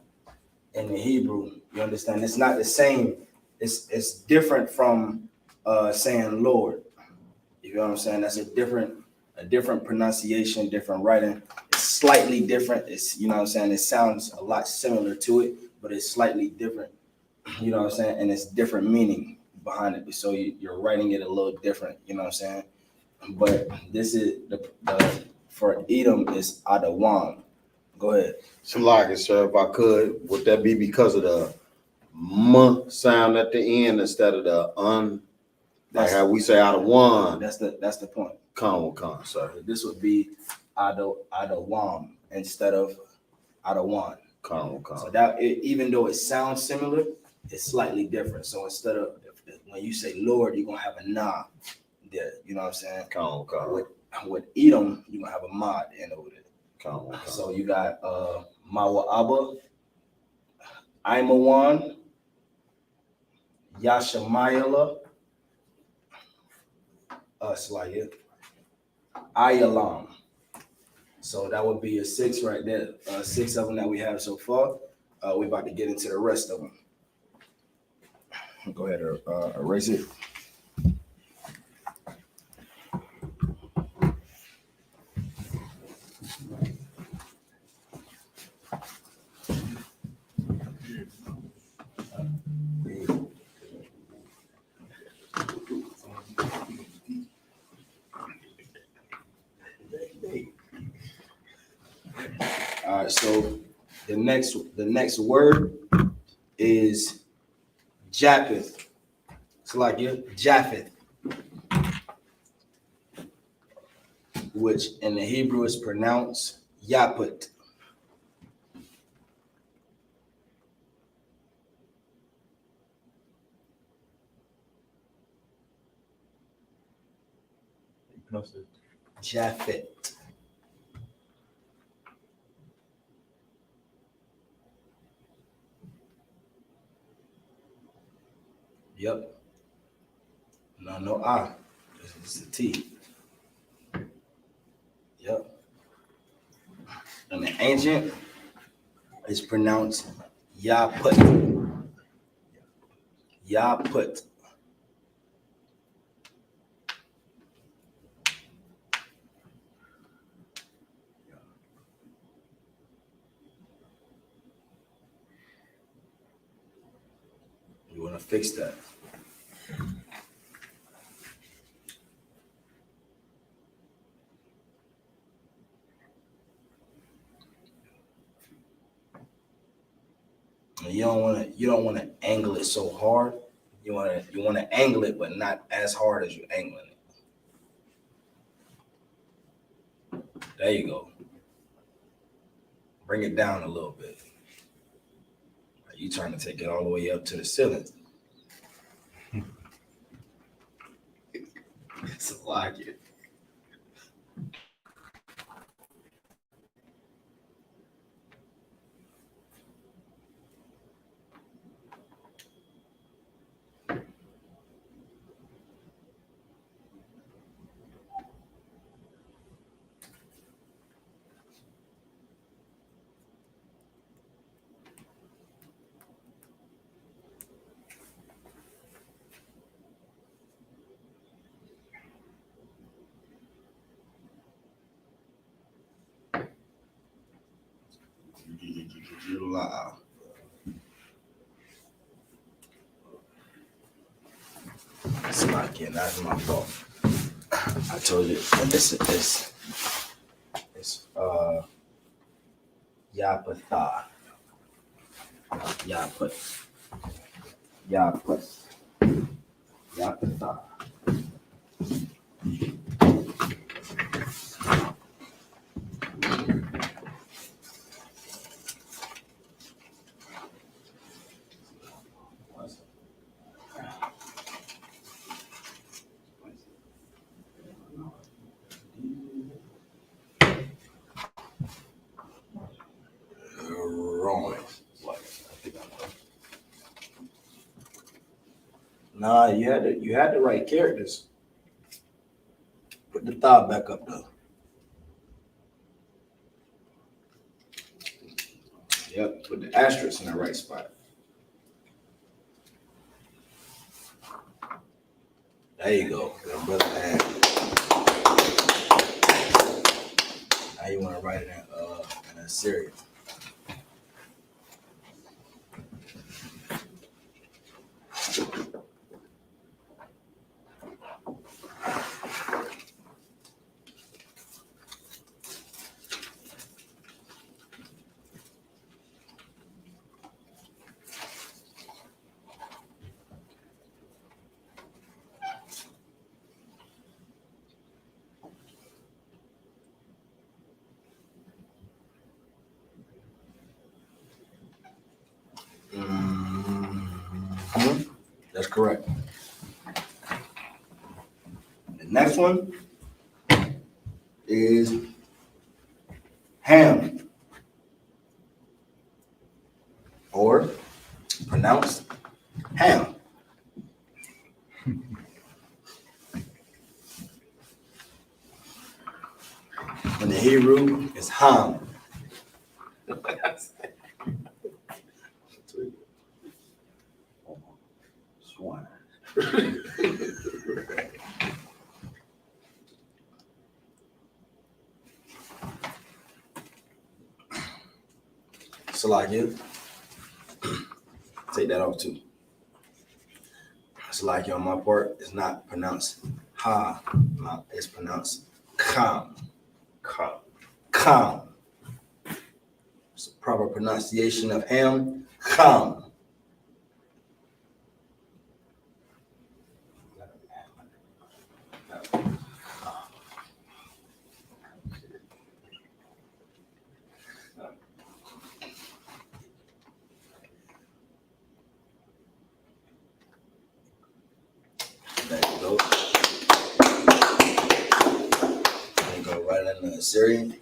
in the Hebrew. You understand? It's not the same. It's different from saying Lord. You know what I'm saying? That's a different pronunciation, different writing. It's slightly different. It's, you know what I'm saying? It sounds a lot similar to it, but it's slightly different. You know what I'm saying? And it's different meaning behind it. So you're writing it a little different. You know what I'm saying? But this is the for Edom is Adawam. Go ahead. Salaki, sir, if I could, would that be because of the m sound at the end instead of the un? Like how we say Adawam. That's the point. Con, sir. This would be Adawam instead of Adawan. Con. So that even though it sounds similar, it's slightly different. So instead of when you say Lord, you're gonna have a na there. You know what I'm saying? Con. With Edom, you're gonna have a mod in over there. Con. So you got Mawa'aba, Imawan, Yashamayala, Ayalam. So that would be a 6 right there. 6 of them that we have so far. We're about to get into the rest of them. Go ahead, erase it. All right, so the next word is Japheth. It's like Japheth, which in the Hebrew is pronounced Yaput. Japhet. Yep. No I. It's a T. Yep. And the ancient is pronounced Yaput. Yaput. You want to fix that. You don't wanna angle it so hard. You wanna angle it, but not as hard as you're angling it. There you go. Bring it down a little bit. You trying to take it all the way up to the ceiling. It's like it. Live. It's not getting that's my fault. I told you it's Yapatha. Yapatha. Wrong. Nah, you had the right characters. Put the thigh back up though. Yep, put the asterisk in the right spot. There you go. Good brother. Now you want to write it in a series. That's correct. The next one is ham, or pronounced ham. In the Hebrew, it's ham. Swine. So like you take that off too. So like on my part, it's not pronounced ha, it's pronounced kam. Kam. It's the proper pronunciation of ham, kam. There you go. There you go, right in the Syrian.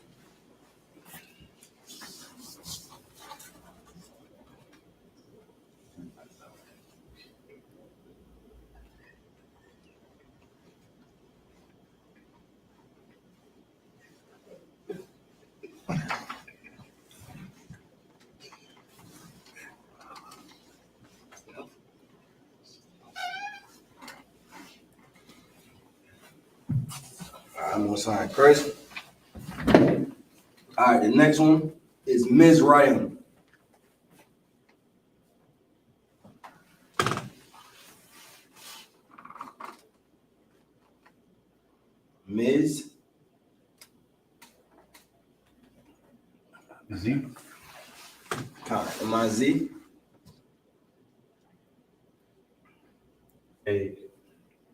I'm gonna sign Christ. All right, the next one is Mizraim. Miz. Z. M-I-Z.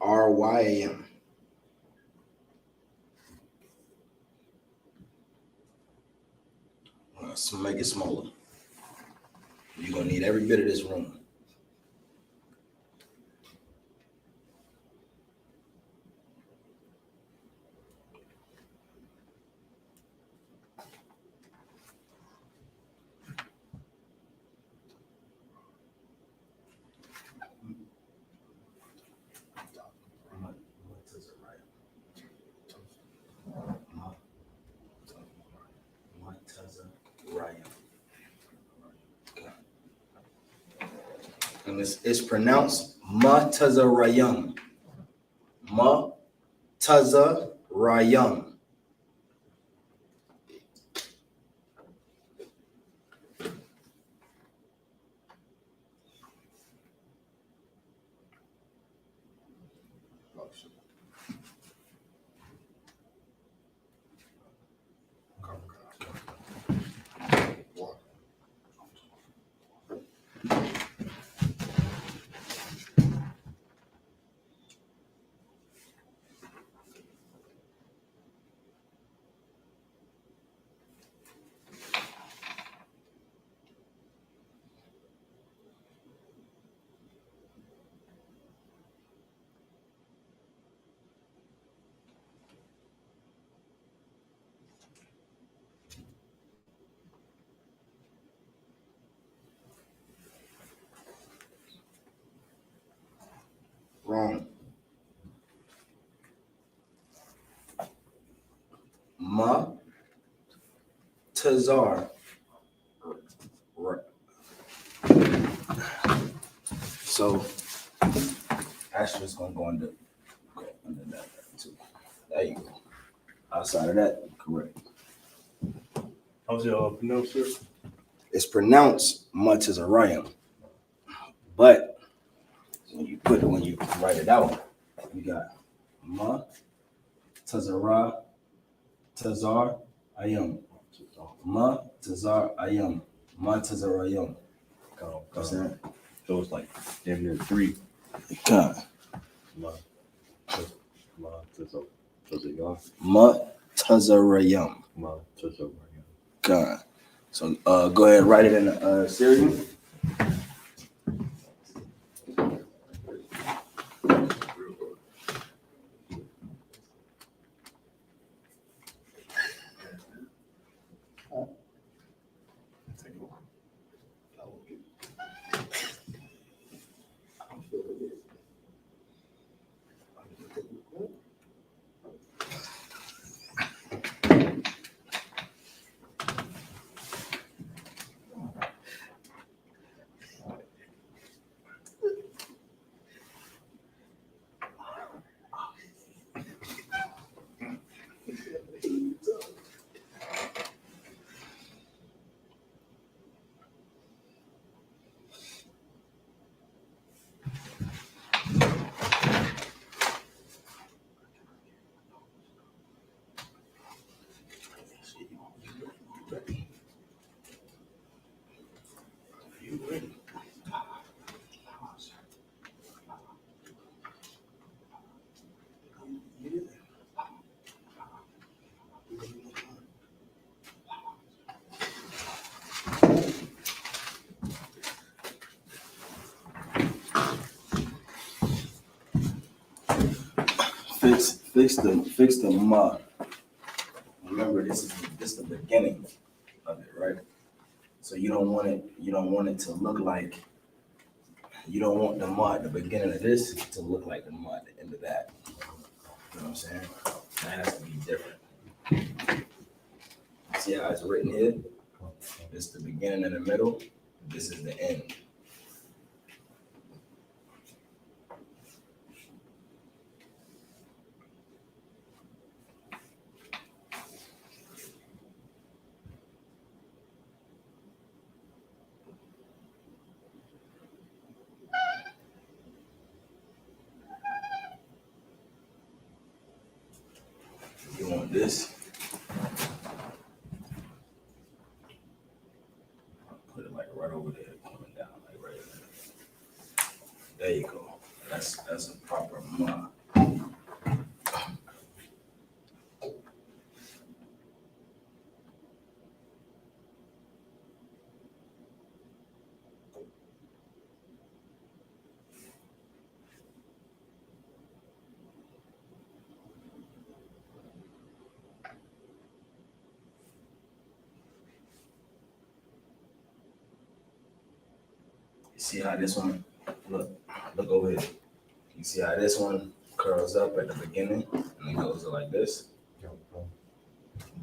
R-Y-A-M. Let's make it smaller. You're gonna need every bit of this room. And it's pronounced Matazarayam. Matazarayam. Wrong. Tazar. So actually it's gonna go under that too. There you go. Outside of that, correct. How's y'all pronounce it? It's pronounced Matazarayam, but when you write it out, you got Tazar Ayam. Tazar Ayam. Matazarayam. So it's like damn near 3. God. Matazarayam. God. So go ahead and write it in the serial. Fix the ma. Remember, this is the beginning of it, right? So you don't want it to look like, you don't want the ma at the beginning of this to look like the ma at the end of that. You know what I'm saying? That has to be different. See how it's written here? This is the beginning and the middle. This is the end. You want this? Put it like right over there, coming down, like right there. There you go. That's a proper ma. You see how this one, look over here. You see how this one curls up at the beginning and it goes like this?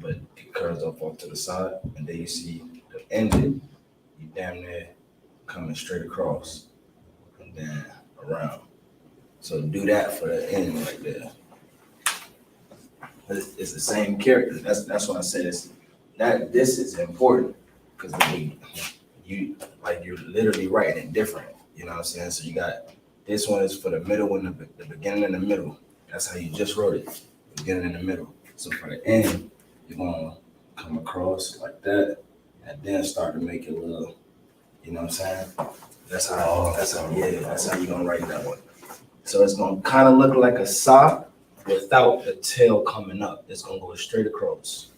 But it curls up off to the side, and then you see the ending, you damn near coming straight across and then around. So do that for the end right there. It's the same character. That's why I said this is important because you're literally writing it different. You know what I'm saying? So you got this one is for the middle and the beginning and the middle. That's how you just wrote it, the beginning and the middle. So for the end, you're gonna come across like that, and then start to make it a little. You know what I'm saying? That's how you're gonna write that one. So it's gonna kind of look like a sock without the tail coming up. It's gonna go straight across.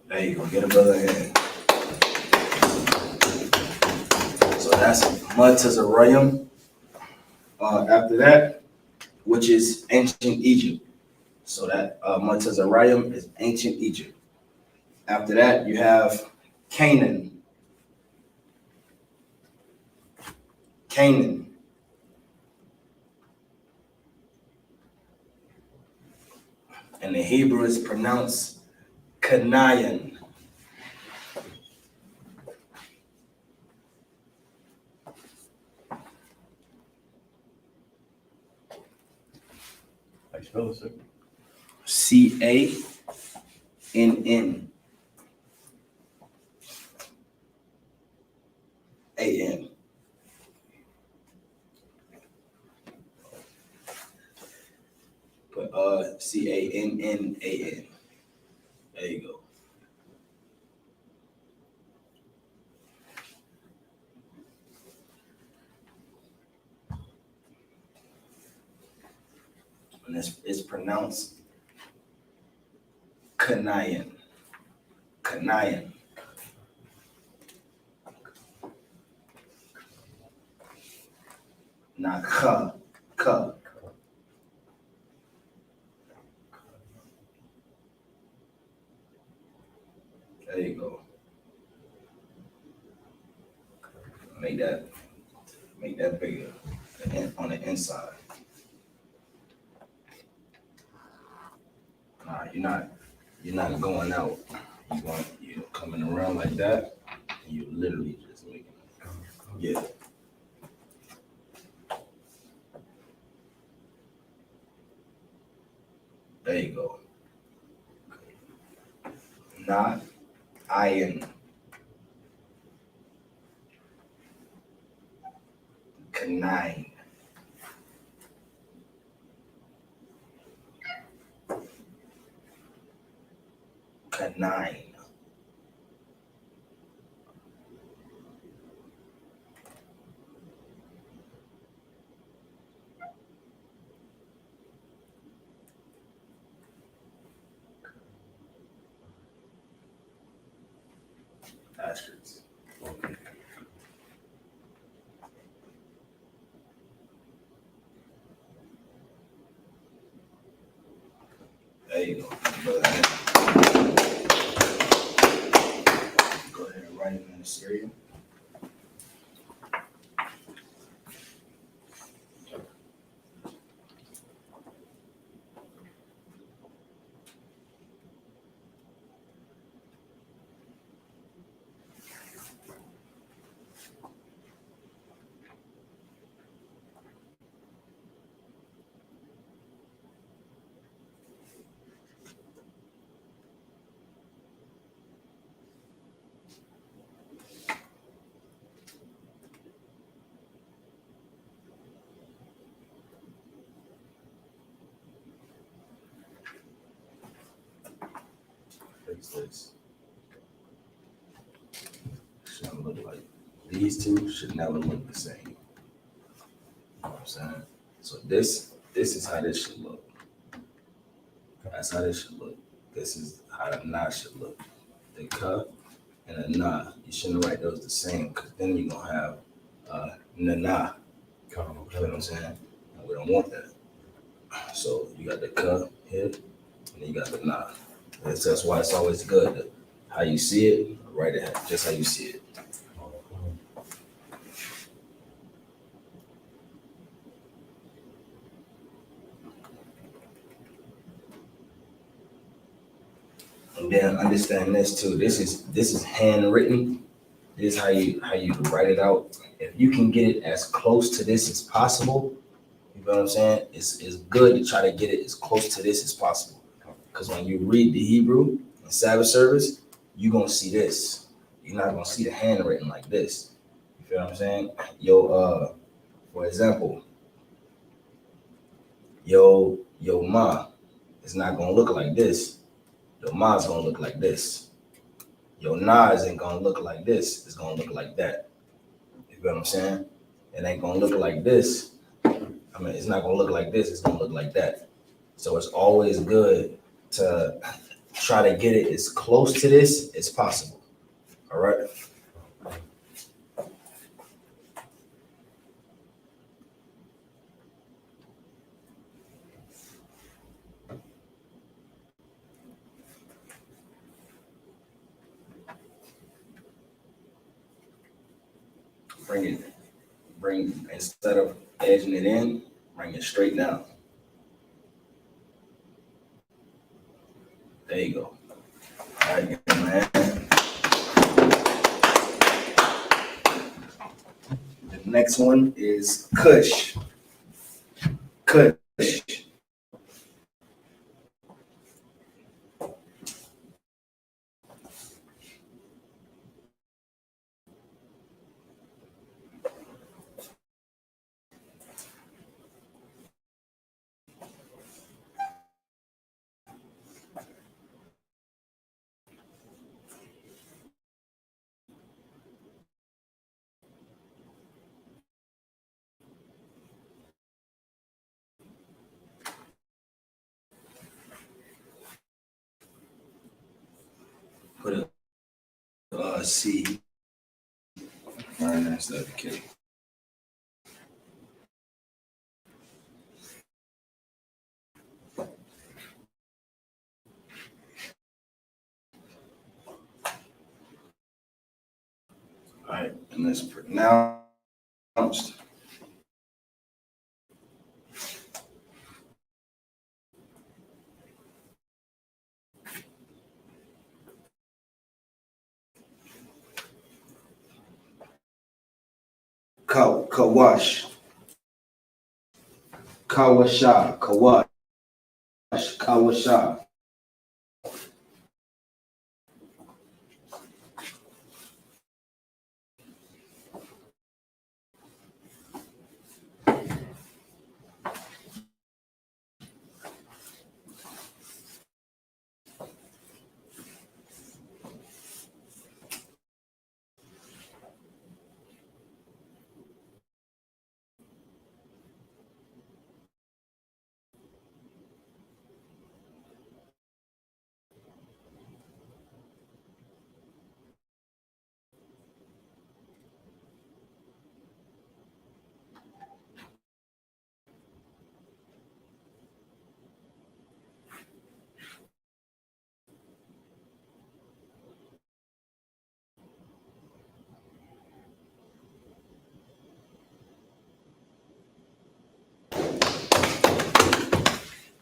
There you go, get a brother in. So that's Mutazarayim. After that, which is ancient Egypt. So that Mutazarayim is ancient Egypt. After that, you have Canaan. Canaan. And the Hebrew is pronounced Canaan. How you spell it, sir? Canaan. But Canaan. There you go. And it's pronounced Canaan. Canaan. Not ka. There you go. Make that bigger on the inside. Nah, you're not going out. You're coming around like that, and you literally just making it. Yeah. There you go. Not iron. Canine. Canine. Bastards. There you go. Go ahead and write it in the Syrian. Fix this. these two should never look the same. You know what I'm saying? So this is how this should look. That's how this should look. This is how the nah should look. The ka and the nah. You shouldn't write those the same, because then you're gonna have na. You know what I'm saying? And we don't want that. So you got the ka here, and then you got the nah. That's why it's always good to, how you see it, write it just how you see it. And then understand this too. This is handwritten. This is how you write it out. If you can get it as close to this as possible, you know what I'm saying? It's good to try to get it as close to this as possible. Because when you read the Hebrew in Sabbath service, you're gonna see this. You're not gonna see the handwritten like this. You feel what I'm saying? For example, yo ma is not gonna look like this. Your ma's gonna look like this. Your nah isn't gonna look like this. It's gonna look like that. You feel what I'm saying? It ain't gonna look like this. I mean, it's not gonna look like this. It's gonna look like that. So it's always good to try to get it as close to this as possible. All right. Instead of edging it in, bring it straight down. There you go. All right, man. The next one is Kush. Kush. Put a C right next to the K. All right, and it's pronounced. Kawash. Kawasha. Kawash. Kawasha.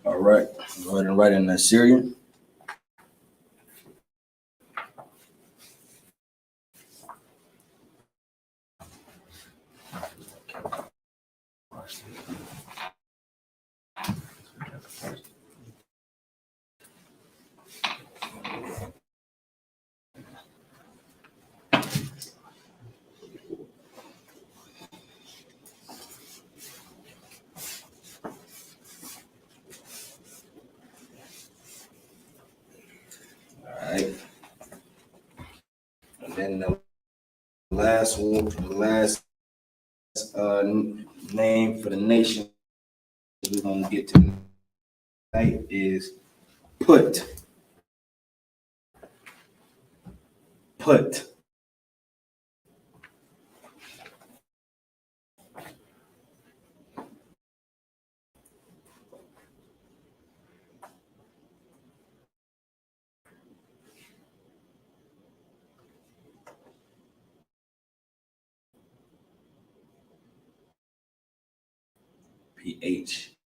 All right, go ahead and write in the Syrian. last name for the nation we're gonna get tonight is put. Put. PHT.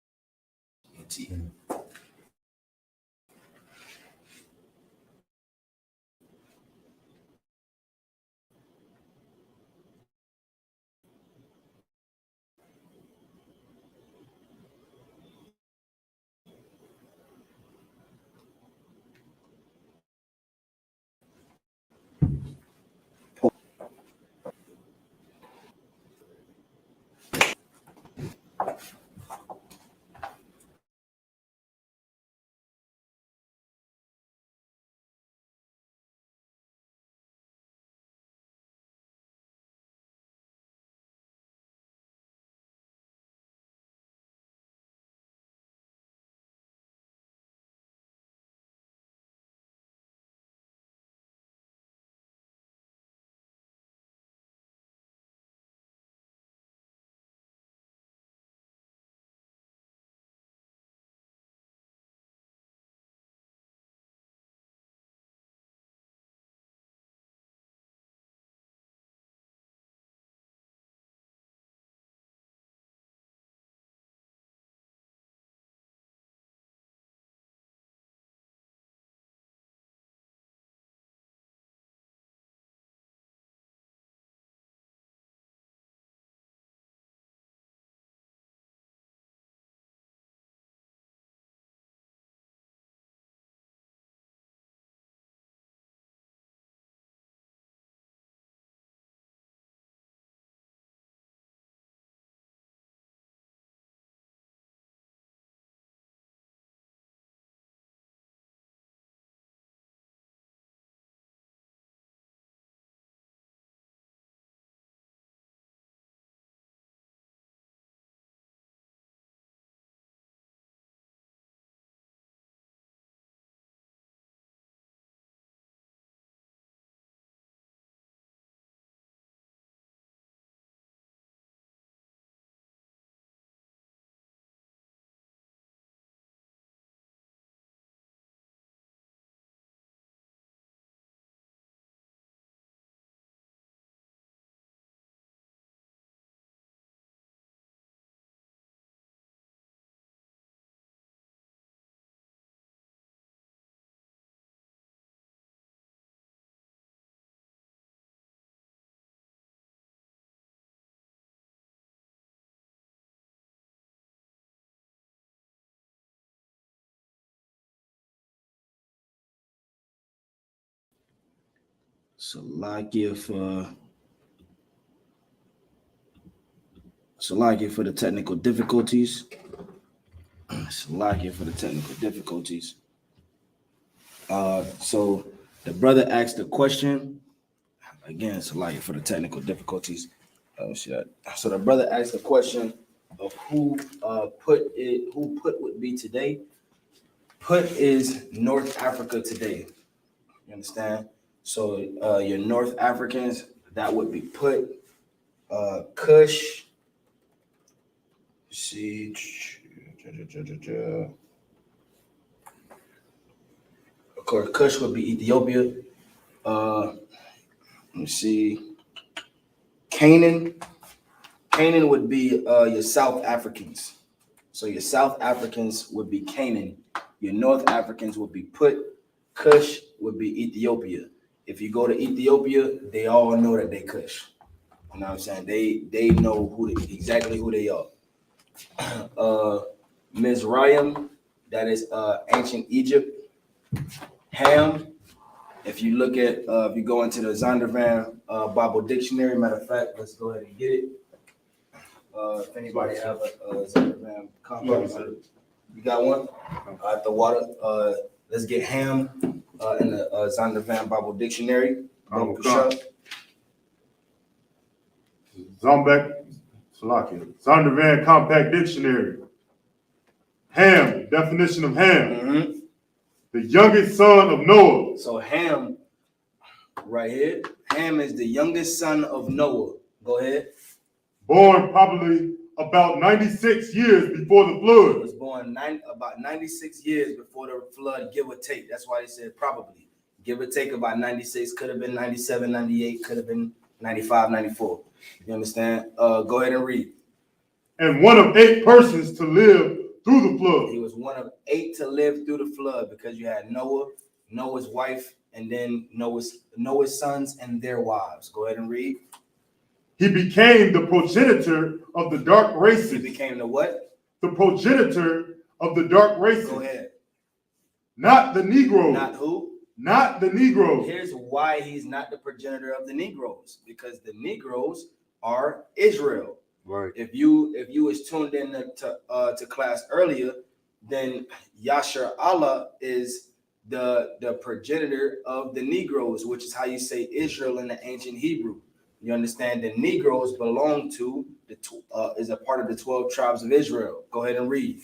Salakia for the technical difficulties. Salakia for the technical difficulties. So the brother asked the question. Again, Salakia for the technical difficulties. Oh shit. So the brother asked the question of who put would be today. Put is North Africa today. You understand? So your North Africans, that would be put. Kush. See. Of course, Kush would be Ethiopia. Let me see. Canaan would be your South Africans. So your South Africans would be Canaan. Your North Africans would be Put. Kush would be Ethiopia. If you go to Ethiopia, they all know that they Kush. You know what I'm saying? They know exactly who they are. Mizraim, that is ancient Egypt. Ham, if you look at, if you go into the Zondervan Bible Dictionary, matter of fact, let's go ahead and get it. If anybody have a Zondervan copy, you got one? At the water, let's get Ham in the Zondervan Bible Dictionary. Zondervan Compact Dictionary. Ham, definition of Ham. The youngest son of Noah. So Ham, right here, Ham is the youngest son of Noah. Go ahead. Born probably about 96 years before the He flood. was born about 96 years before the flood, give or take. That's why they said probably. Give or take about 96, could have been 97, 98, could have been 95, 94. You understand? Go ahead and read. And one of 8 persons to live through the flood. He was one of 8 to live through the flood because you had Noah, Noah's wife, and then Noah's sons and their wives. Go ahead and read. He became the progenitor of the dark races. He became the what? The progenitor of the dark races. Go ahead. Not the Negroes. Not who? Not the Negroes. Here's why he's not the progenitor of the Negroes. Because the Negroes are Israel. Right. If you was tuned in to class earlier, then Yasher Allah is the progenitor of the Negroes, which is how you say Israel in the ancient Hebrew. You understand? The Negroes belong to is a part of the 12 tribes of Israel. Go ahead and read.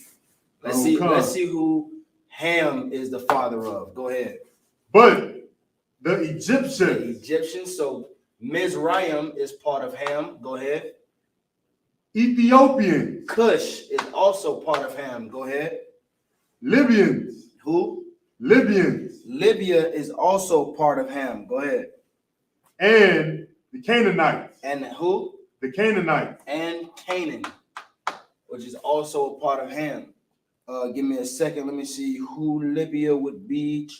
Let's see who Ham is the father of. Go ahead. But the Egyptians. The Egyptians. So Mizraim is part of Ham. Go ahead. Ethiopians. Cush is also part of Ham. Go ahead. Libyans. Who? Libyans. Libya is also part of Ham. Go ahead. And the Canaanites. And who? The Canaanites. And Canaan, which is also a part of Ham. Give me a second. Let me see who Libya would be.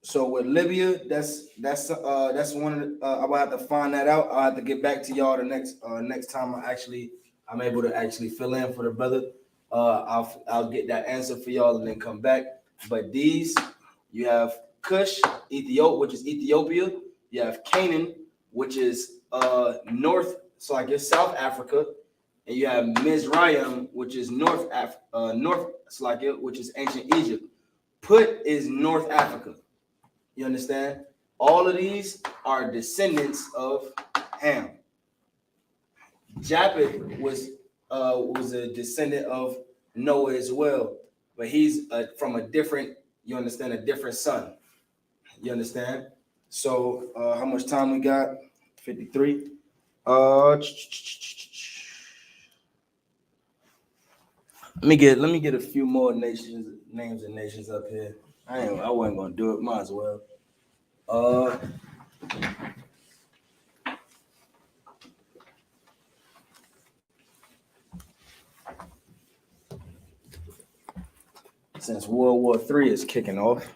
So with Libya, that's one of the, I will have to find that out. I'll have to get back to y'all the next time I'm able to actually fill in for the brother. I'll get that answer for y'all and then come back. But these, you have Cush, which is Ethiopia. You have Canaan, which is north, so I guess South Africa, and you have Mizraim, which is North Slakia, which is ancient Egypt. Put is North Africa. You understand? All of these are descendants of Ham. Japheth was a descendant of Noah as well, but he's from a different, you understand, a different son. You understand? So how much time we got? 53. Let me get a few more names and nations up here. I wasn't gonna do it. Might as well. Since World War III is kicking off,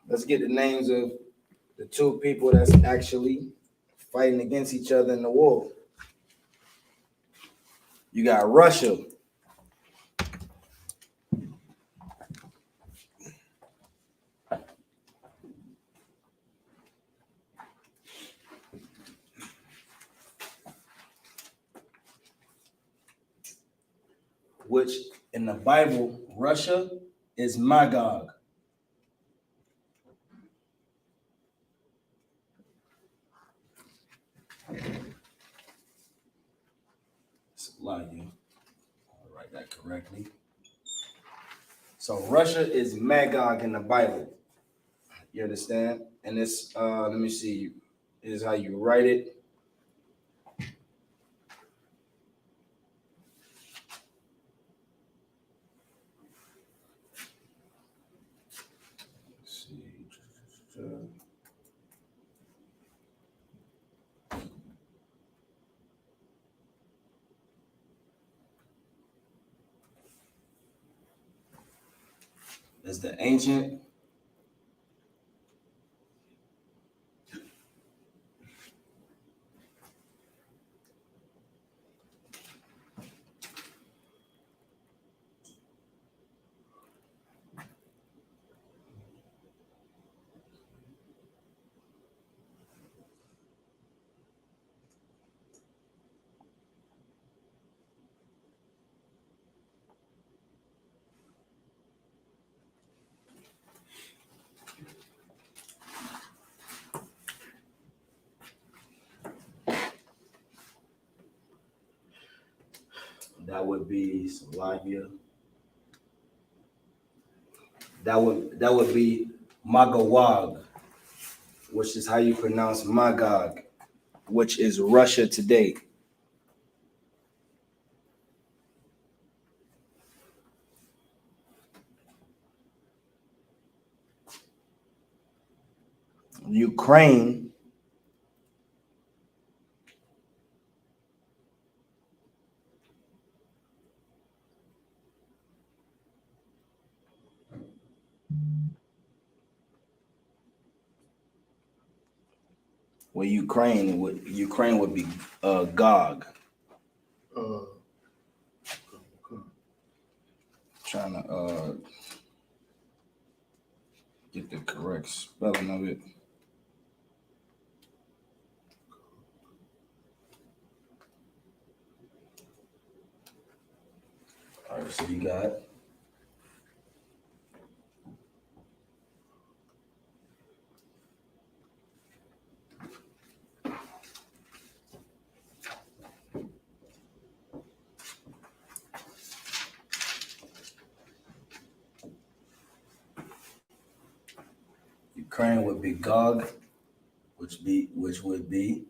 let's get the names of the 2 people that's actually fighting against each other in the war. You got Russia. Which in the Bible, Russia is Magog. I'll write that correctly. So Russia is Magog in the Bible. You understand? And it's let me see, is how you write it. It's the ancient That would be Salagia. That would be Magawag, which is how you pronounce Magog, which is Russia today. Ukraine Ukraine would be Gog. Trying to get the correct spelling of it. All right, so you got Ukraine would be Gog, which would be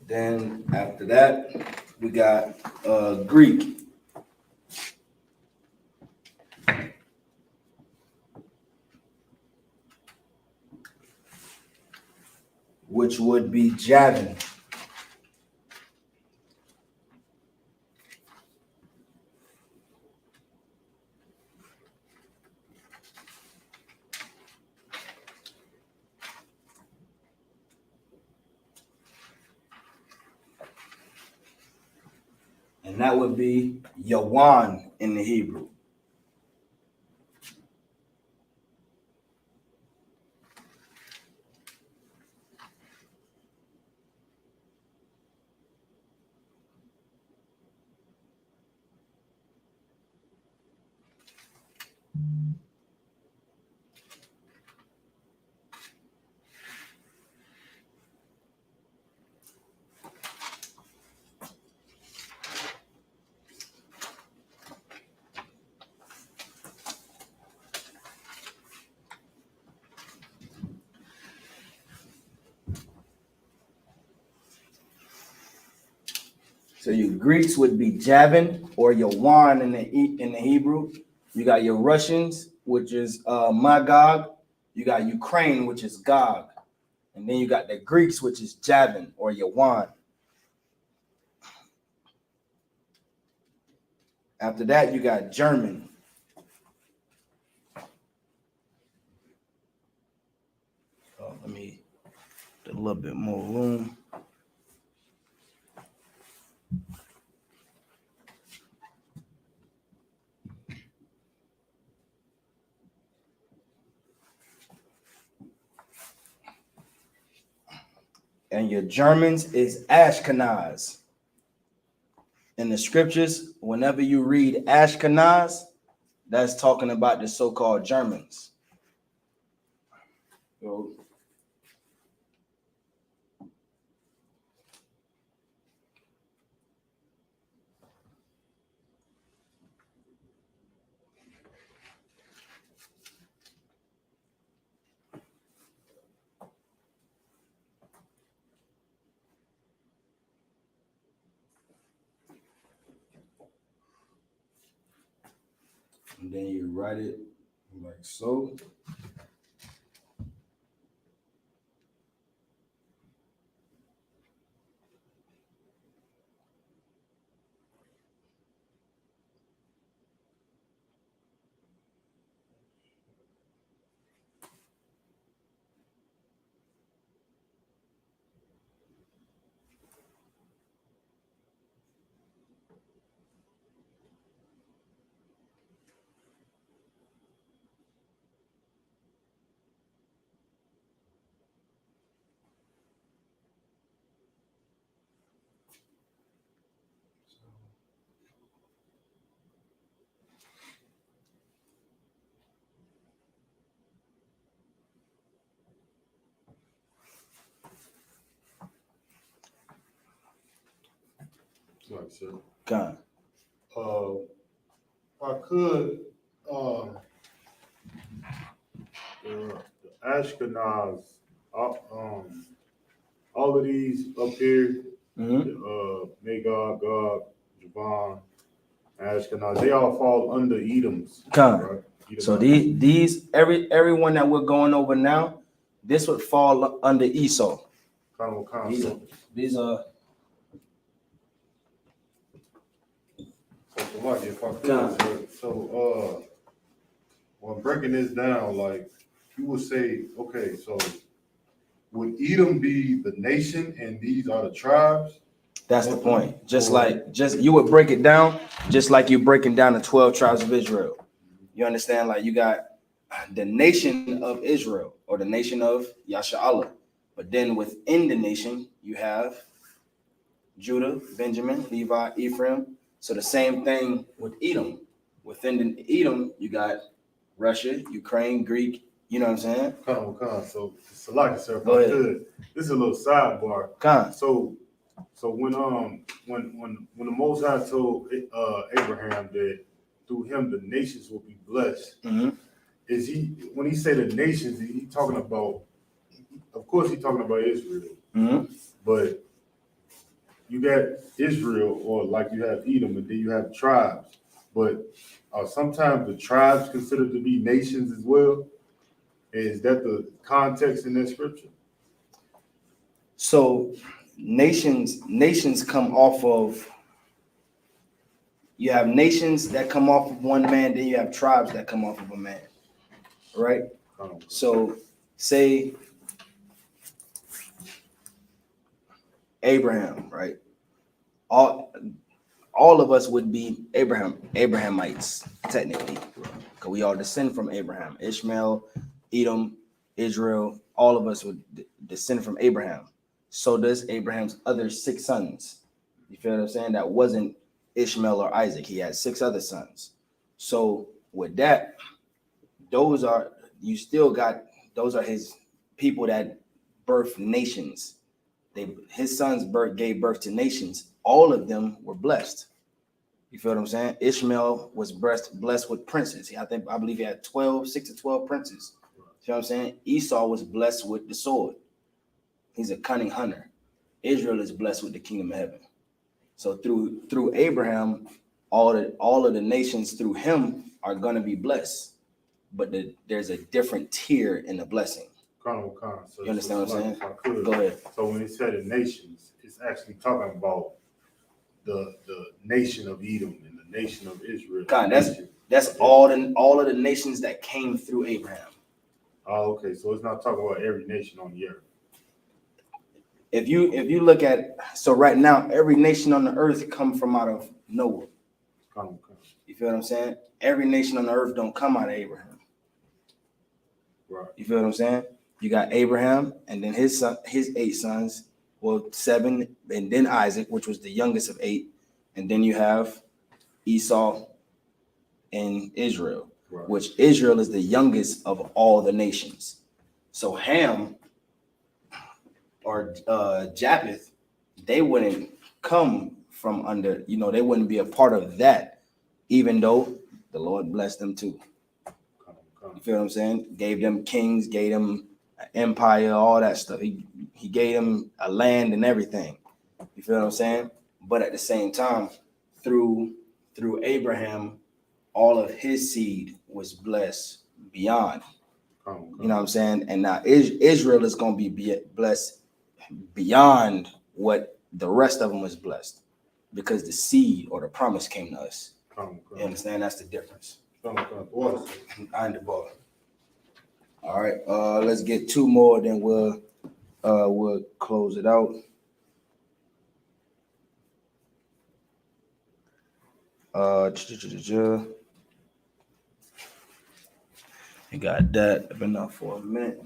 then after that we got Greek. Which would be Javin. And that would be Yawan in the Hebrew. So your Greeks would be Javin or Yawan in the Hebrew. You got your Russians, which is Magog. You got Ukraine, which is Gog. And then you got the Greeks, which is Javin or Yawan. After that, you got German. Let me get a little bit more room. And your Germans is Ashkenaz. In the scriptures, whenever you read Ashkenaz, that's talking about the so-called Germans. So, and then you write it like so. Right, sir. Con. If I could, the Ashkenaz, all of these up here, Magog, Gog, Javon, Ashkenaz, they all fall under Edom's. Con. Right? So these everyone that we're going over now, this would fall under Esau. These are. So, when breaking this down, like you would say, okay, so would Edom be the nation and these are the tribes? That's the point. You would break it down just like you're breaking down the 12 tribes of Israel. You understand? Like you got the nation of Israel or the nation of Yasha'Allah. But then within the nation, you have Judah, Benjamin, Levi, Ephraim. So the same thing with Edom. Within the Edom, you got Russia, Ukraine, Greek. You know what I'm saying? So, Salaki, sir, if I could, this is a little sidebar. So when the Most High told Abraham that through him the nations will be blessed, is he when he say the nations, is he talking about? Of course, he's talking about Israel, but you got Israel, or like you have Edom, and then you have tribes. But sometimes the tribes considered to be nations as well. Is that the context in that scripture? So nations come off of, you have nations that come off of one man, then you have tribes that come off of a man, right? So say Abraham, right? All of us would be Abrahamites, technically, because we all descend from Abraham. Ishmael, Edom, Israel, all of us would descend from Abraham. So does Abraham's other 6 sons. You feel what I'm saying? That wasn't Ishmael or Isaac. He had 6 other sons. So with that, those are his people that birthed nations. His sons gave birth to nations. All of them were blessed. You feel what I'm saying? Ishmael was blessed with princes. I believe he had 6 to 12 princes. You know what I'm saying? Esau was blessed with the sword. He's a cunning hunter. Israel is blessed with the kingdom of heaven. So through Abraham, all of the nations through him are going to be blessed. But there's a different tier in the blessing. So you understand what I'm saying? Go ahead. So when it said the nations, it's actually talking about the nation of Edom and the nation of Israel. That's all of the nations that came through Abraham. Oh, okay. So it's not talking about every nation on the earth. If you look at, so right now, every nation on the earth come from out of Noah. You feel what I'm saying? Every nation on the earth don't come out of Abraham. Right. You feel what I'm saying? You got Abraham and then his 8 sons, well, 7, and then Isaac, which was the youngest of 8. And then you have Esau and Israel, which Israel is the youngest of all the nations. So Ham or Japheth, they wouldn't come from under, they wouldn't be a part of that, even though the Lord blessed them too. You feel what I'm saying? Gave them kings, gave them an empire, all that stuff. He gave them a land and everything. You feel what I'm saying? But at the same time, through Abraham, all of his seed was blessed beyond. You know what I'm saying? And now Israel is going to be blessed beyond what the rest of them was blessed, because the seed or the promise came to us. You understand? That's the difference. I the ball. All right, let's get 2 more, then we'll close it out. You got that. I've been up for a minute.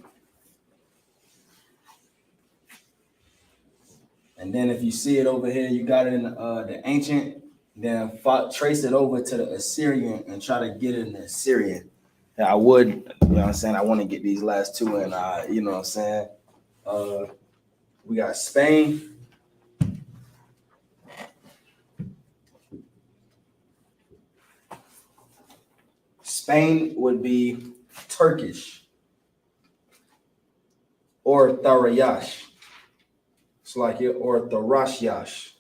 And then if you see it over here, you got it in the ancient, then trace it over to the Assyrian and try to get it in the Assyrian. And I would, you know what I'm saying? I want to get these last 2 in, you know what I'm saying? We got Spain. Spain would be Turkish or Tharayash. It's like your or Tharashyash.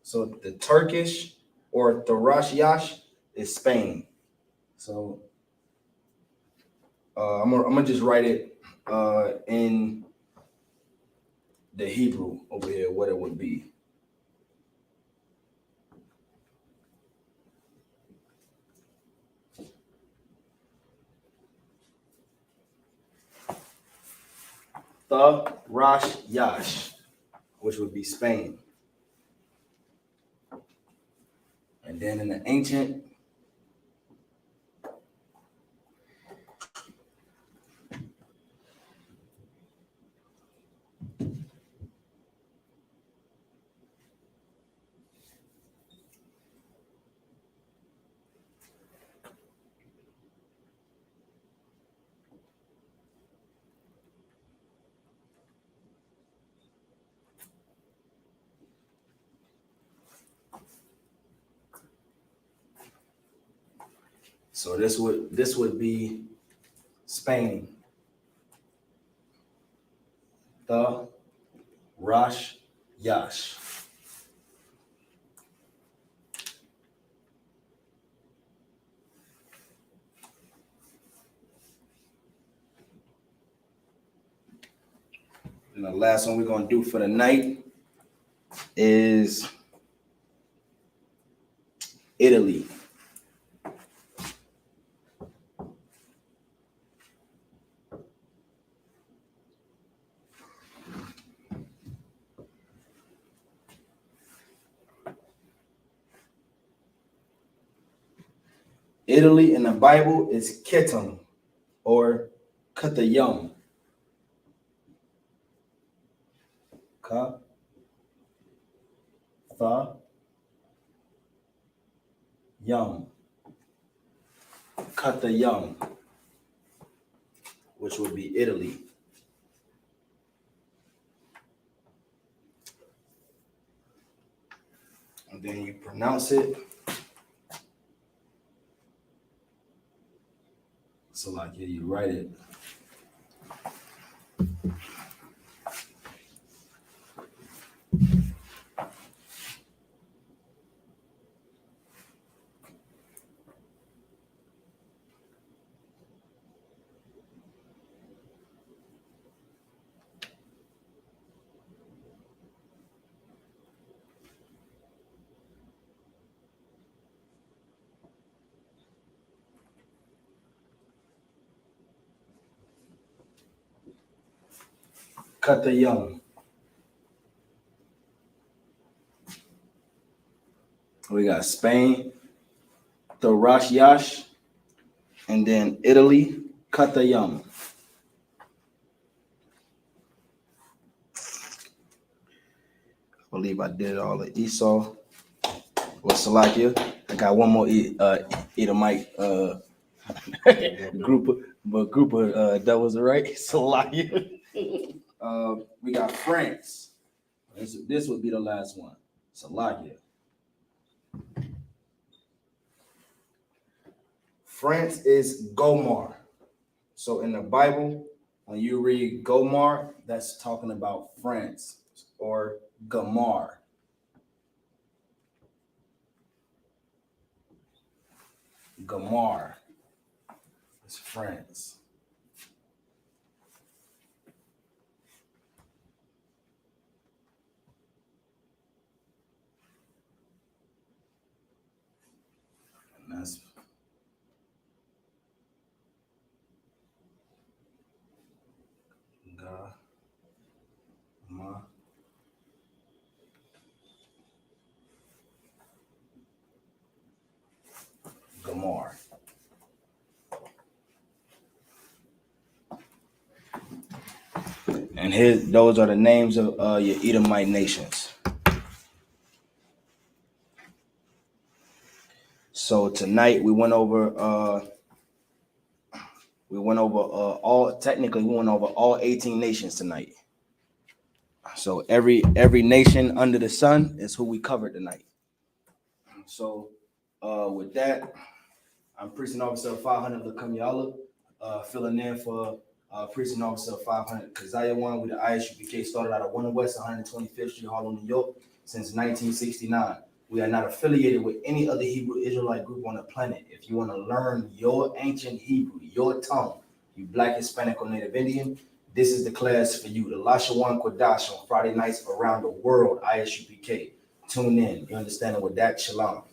So the Turkish or Tharashyash is Spain. So I'm gonna just write it in the Hebrew over here, what it would be. Tharashyash, which would be Spain. And then in the ancient, so this would be Spain. The Rosh Yash. And the last one we're gonna do for the night is Italy. Italy in the Bible is Ketum or Katayum. Ka, Tha, Yum. Katayum, which would be Italy. And then you pronounce it. So like here you write it. Katayum. We got Spain, Tharashyash, and then Italy, Katayum. I believe I did all of Esau or Salakia. I got one more Edomite group of devils, right? Salakia. We got France. This would be the last one. Salakia. France is Gomar. So in the Bible, when you read Gomar, that's talking about France or Gamar. Gamar is France. And that's Gamar. And those are the names of your Edomite nations. So tonight we went over all 18 nations tonight. So every nation under the sun is who we covered tonight. So with that, I'm Precinct Officer 500 Lakumyala, filling in for Precinct Officer 500 Kazayawan with the ISUPK, started out of 1 West 125th Street, Harlem, New York, since 1969. We are not affiliated with any other Hebrew Israelite group on the planet. If you want to learn your ancient Hebrew, your tongue, you Black, Hispanic, or Native Indian, this is the class for you. The Lashawan Qadash on Friday nights around the world, ISUPK. Tune in. You understand with that? Shalom.